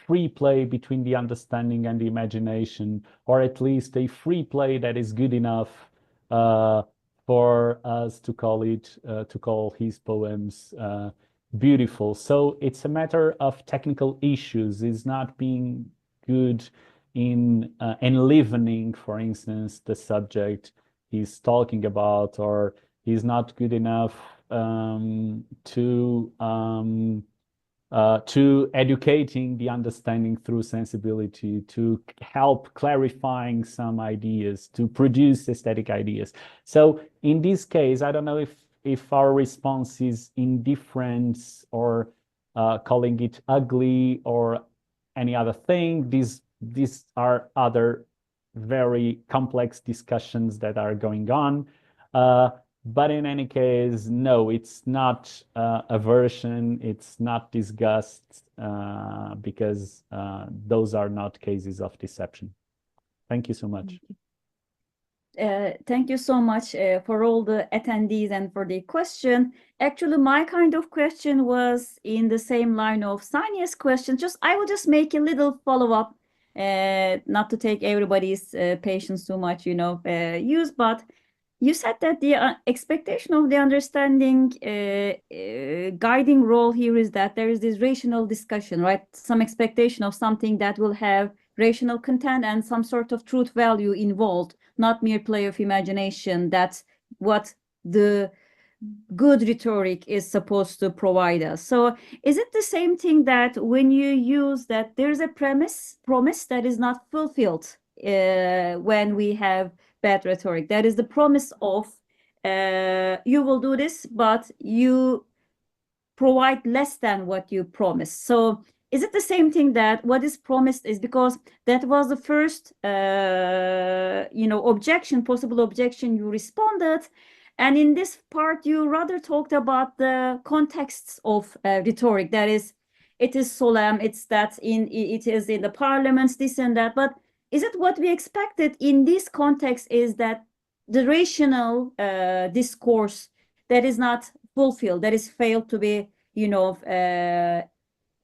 free play between the understanding and the imagination, or at least a free play that is good enough for us to call his poems beautiful. So it's a matter of technical issues. It's not being good in enlivening, for instance, the subject he's talking about, or he's not good enough to educating the understanding through sensibility, to help clarifying some ideas, to produce aesthetic ideas. So in this case, I don't know if our response is indifference or calling it ugly or any other thing. These are other very complex discussions that are going on. But in any case, no, it's not aversion, it's not disgust, because those are not cases of deception. Thank you so much. Thank you so much for all the attendees and for the question. Actually, my kind of question was in the same line of Saniye's question. I will just make a little follow-up, not to take everybody's patience too much, but you said that the expectation of the understanding guiding role here is that there is this rational discussion, right? Some expectation of something that will have rational content and some sort of truth value involved, not mere play of imagination. That's what the good rhetoric is supposed to provide us. So is it the same thing that when you use that there's a promise that is not fulfilled when we have bad rhetoric? That is the promise of you will do this, but you provide less than what you promised. So is it the same thing that what is promised is because that was the first possible objection you responded, and in this part you rather talked about the contexts of rhetoric, that is, it is solemn, it is in the parliaments, this and that, but is it what we expected in this context is that the rational discourse that is not fulfilled, that is failed to be,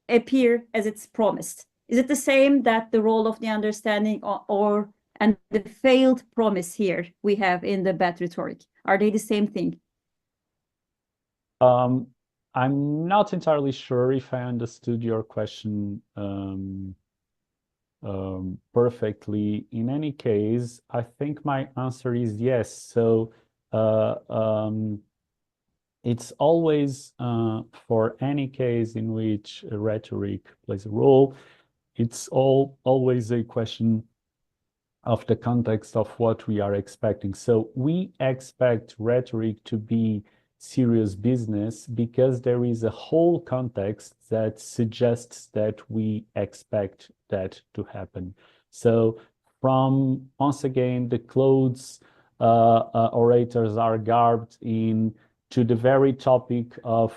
appear as it's promised? Is it the same that the role of the understanding and the failed promise here we have in the bad rhetoric? Are they the same thing? I'm not entirely sure if I understood your question perfectly. In any case, I think my answer is yes. So it's always, for any case in which rhetoric plays a role, it's always a question of the context of what we are expecting. So we expect rhetoric to be serious business because there is a whole context that suggests that we expect that to happen. So from, once again, the clothes orators are garbed in, to the very topic of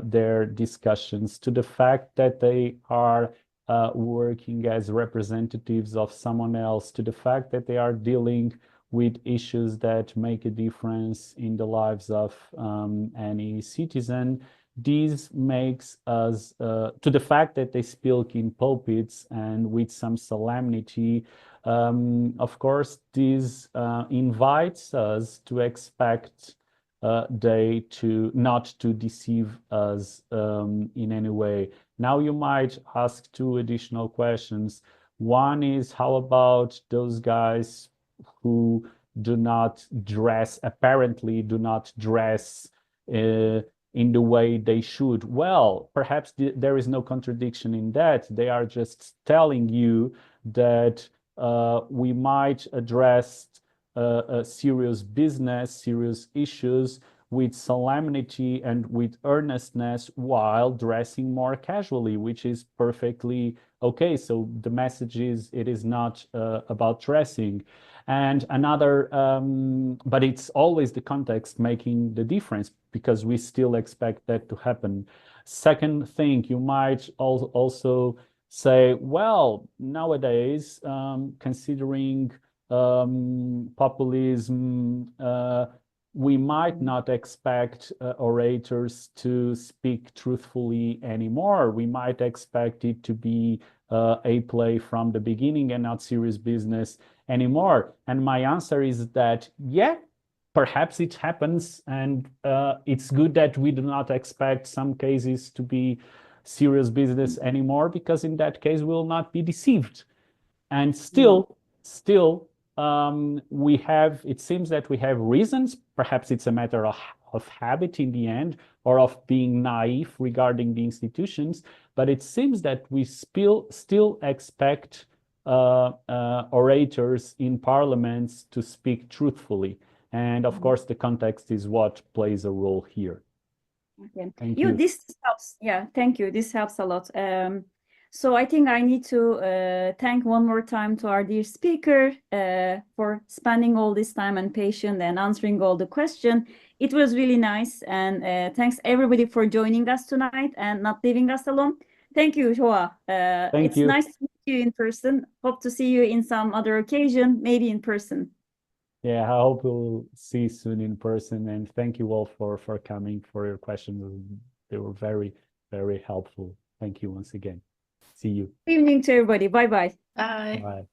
their discussions, to the fact that they are working as representatives of someone else, to the fact that they are dealing with issues that make a difference in the lives of any citizen. This makes us, to the fact that they speak in pulpits and with some solemnity, of course, this invites us to expect they not to deceive us in any way. Now you might ask two additional questions. One is, how about those guys who apparently do not dress in in the way they should. Well, perhaps there is no contradiction in that. They are just telling you that we might address a serious business, serious issues with solemnity and with earnestness while dressing more casually, which is perfectly okay. So the message is, it is not about dressing. And another, but it's always the context making the difference, because we still expect that to happen. Second thing, you might also say, well, nowadays, considering populism, we might not expect orators to speak truthfully anymore. We might expect it to be a play from the beginning and not serious business anymore. And my answer is that, yeah, perhaps it happens, and it's good that we do not expect some cases to be serious business anymore, because in that case we will not be deceived. And still, it seems that we have reasons. Perhaps it's a matter of habit in the end, or of being naive regarding the institutions, but it seems that we still expect orators in parliaments to speak truthfully. And of course, the context is what plays a role here. Okay. Thank you. This helps. Yeah, thank you. This helps a lot. So I think I need to thank one more time to our dear speaker for spending all this time and patience and answering all the questions. It was really nice, and thanks everybody for joining us tonight and not leaving us alone. Thank you, João. Thank you. Nice to meet you in person. Hope to see you in some other occasion, maybe in person. Yeah, I hope we'll see you soon in person, and thank you all for coming, for your questions. They were very, very helpful. Thank you once again. See you. Good evening to everybody. Bye-bye. Bye. Bye.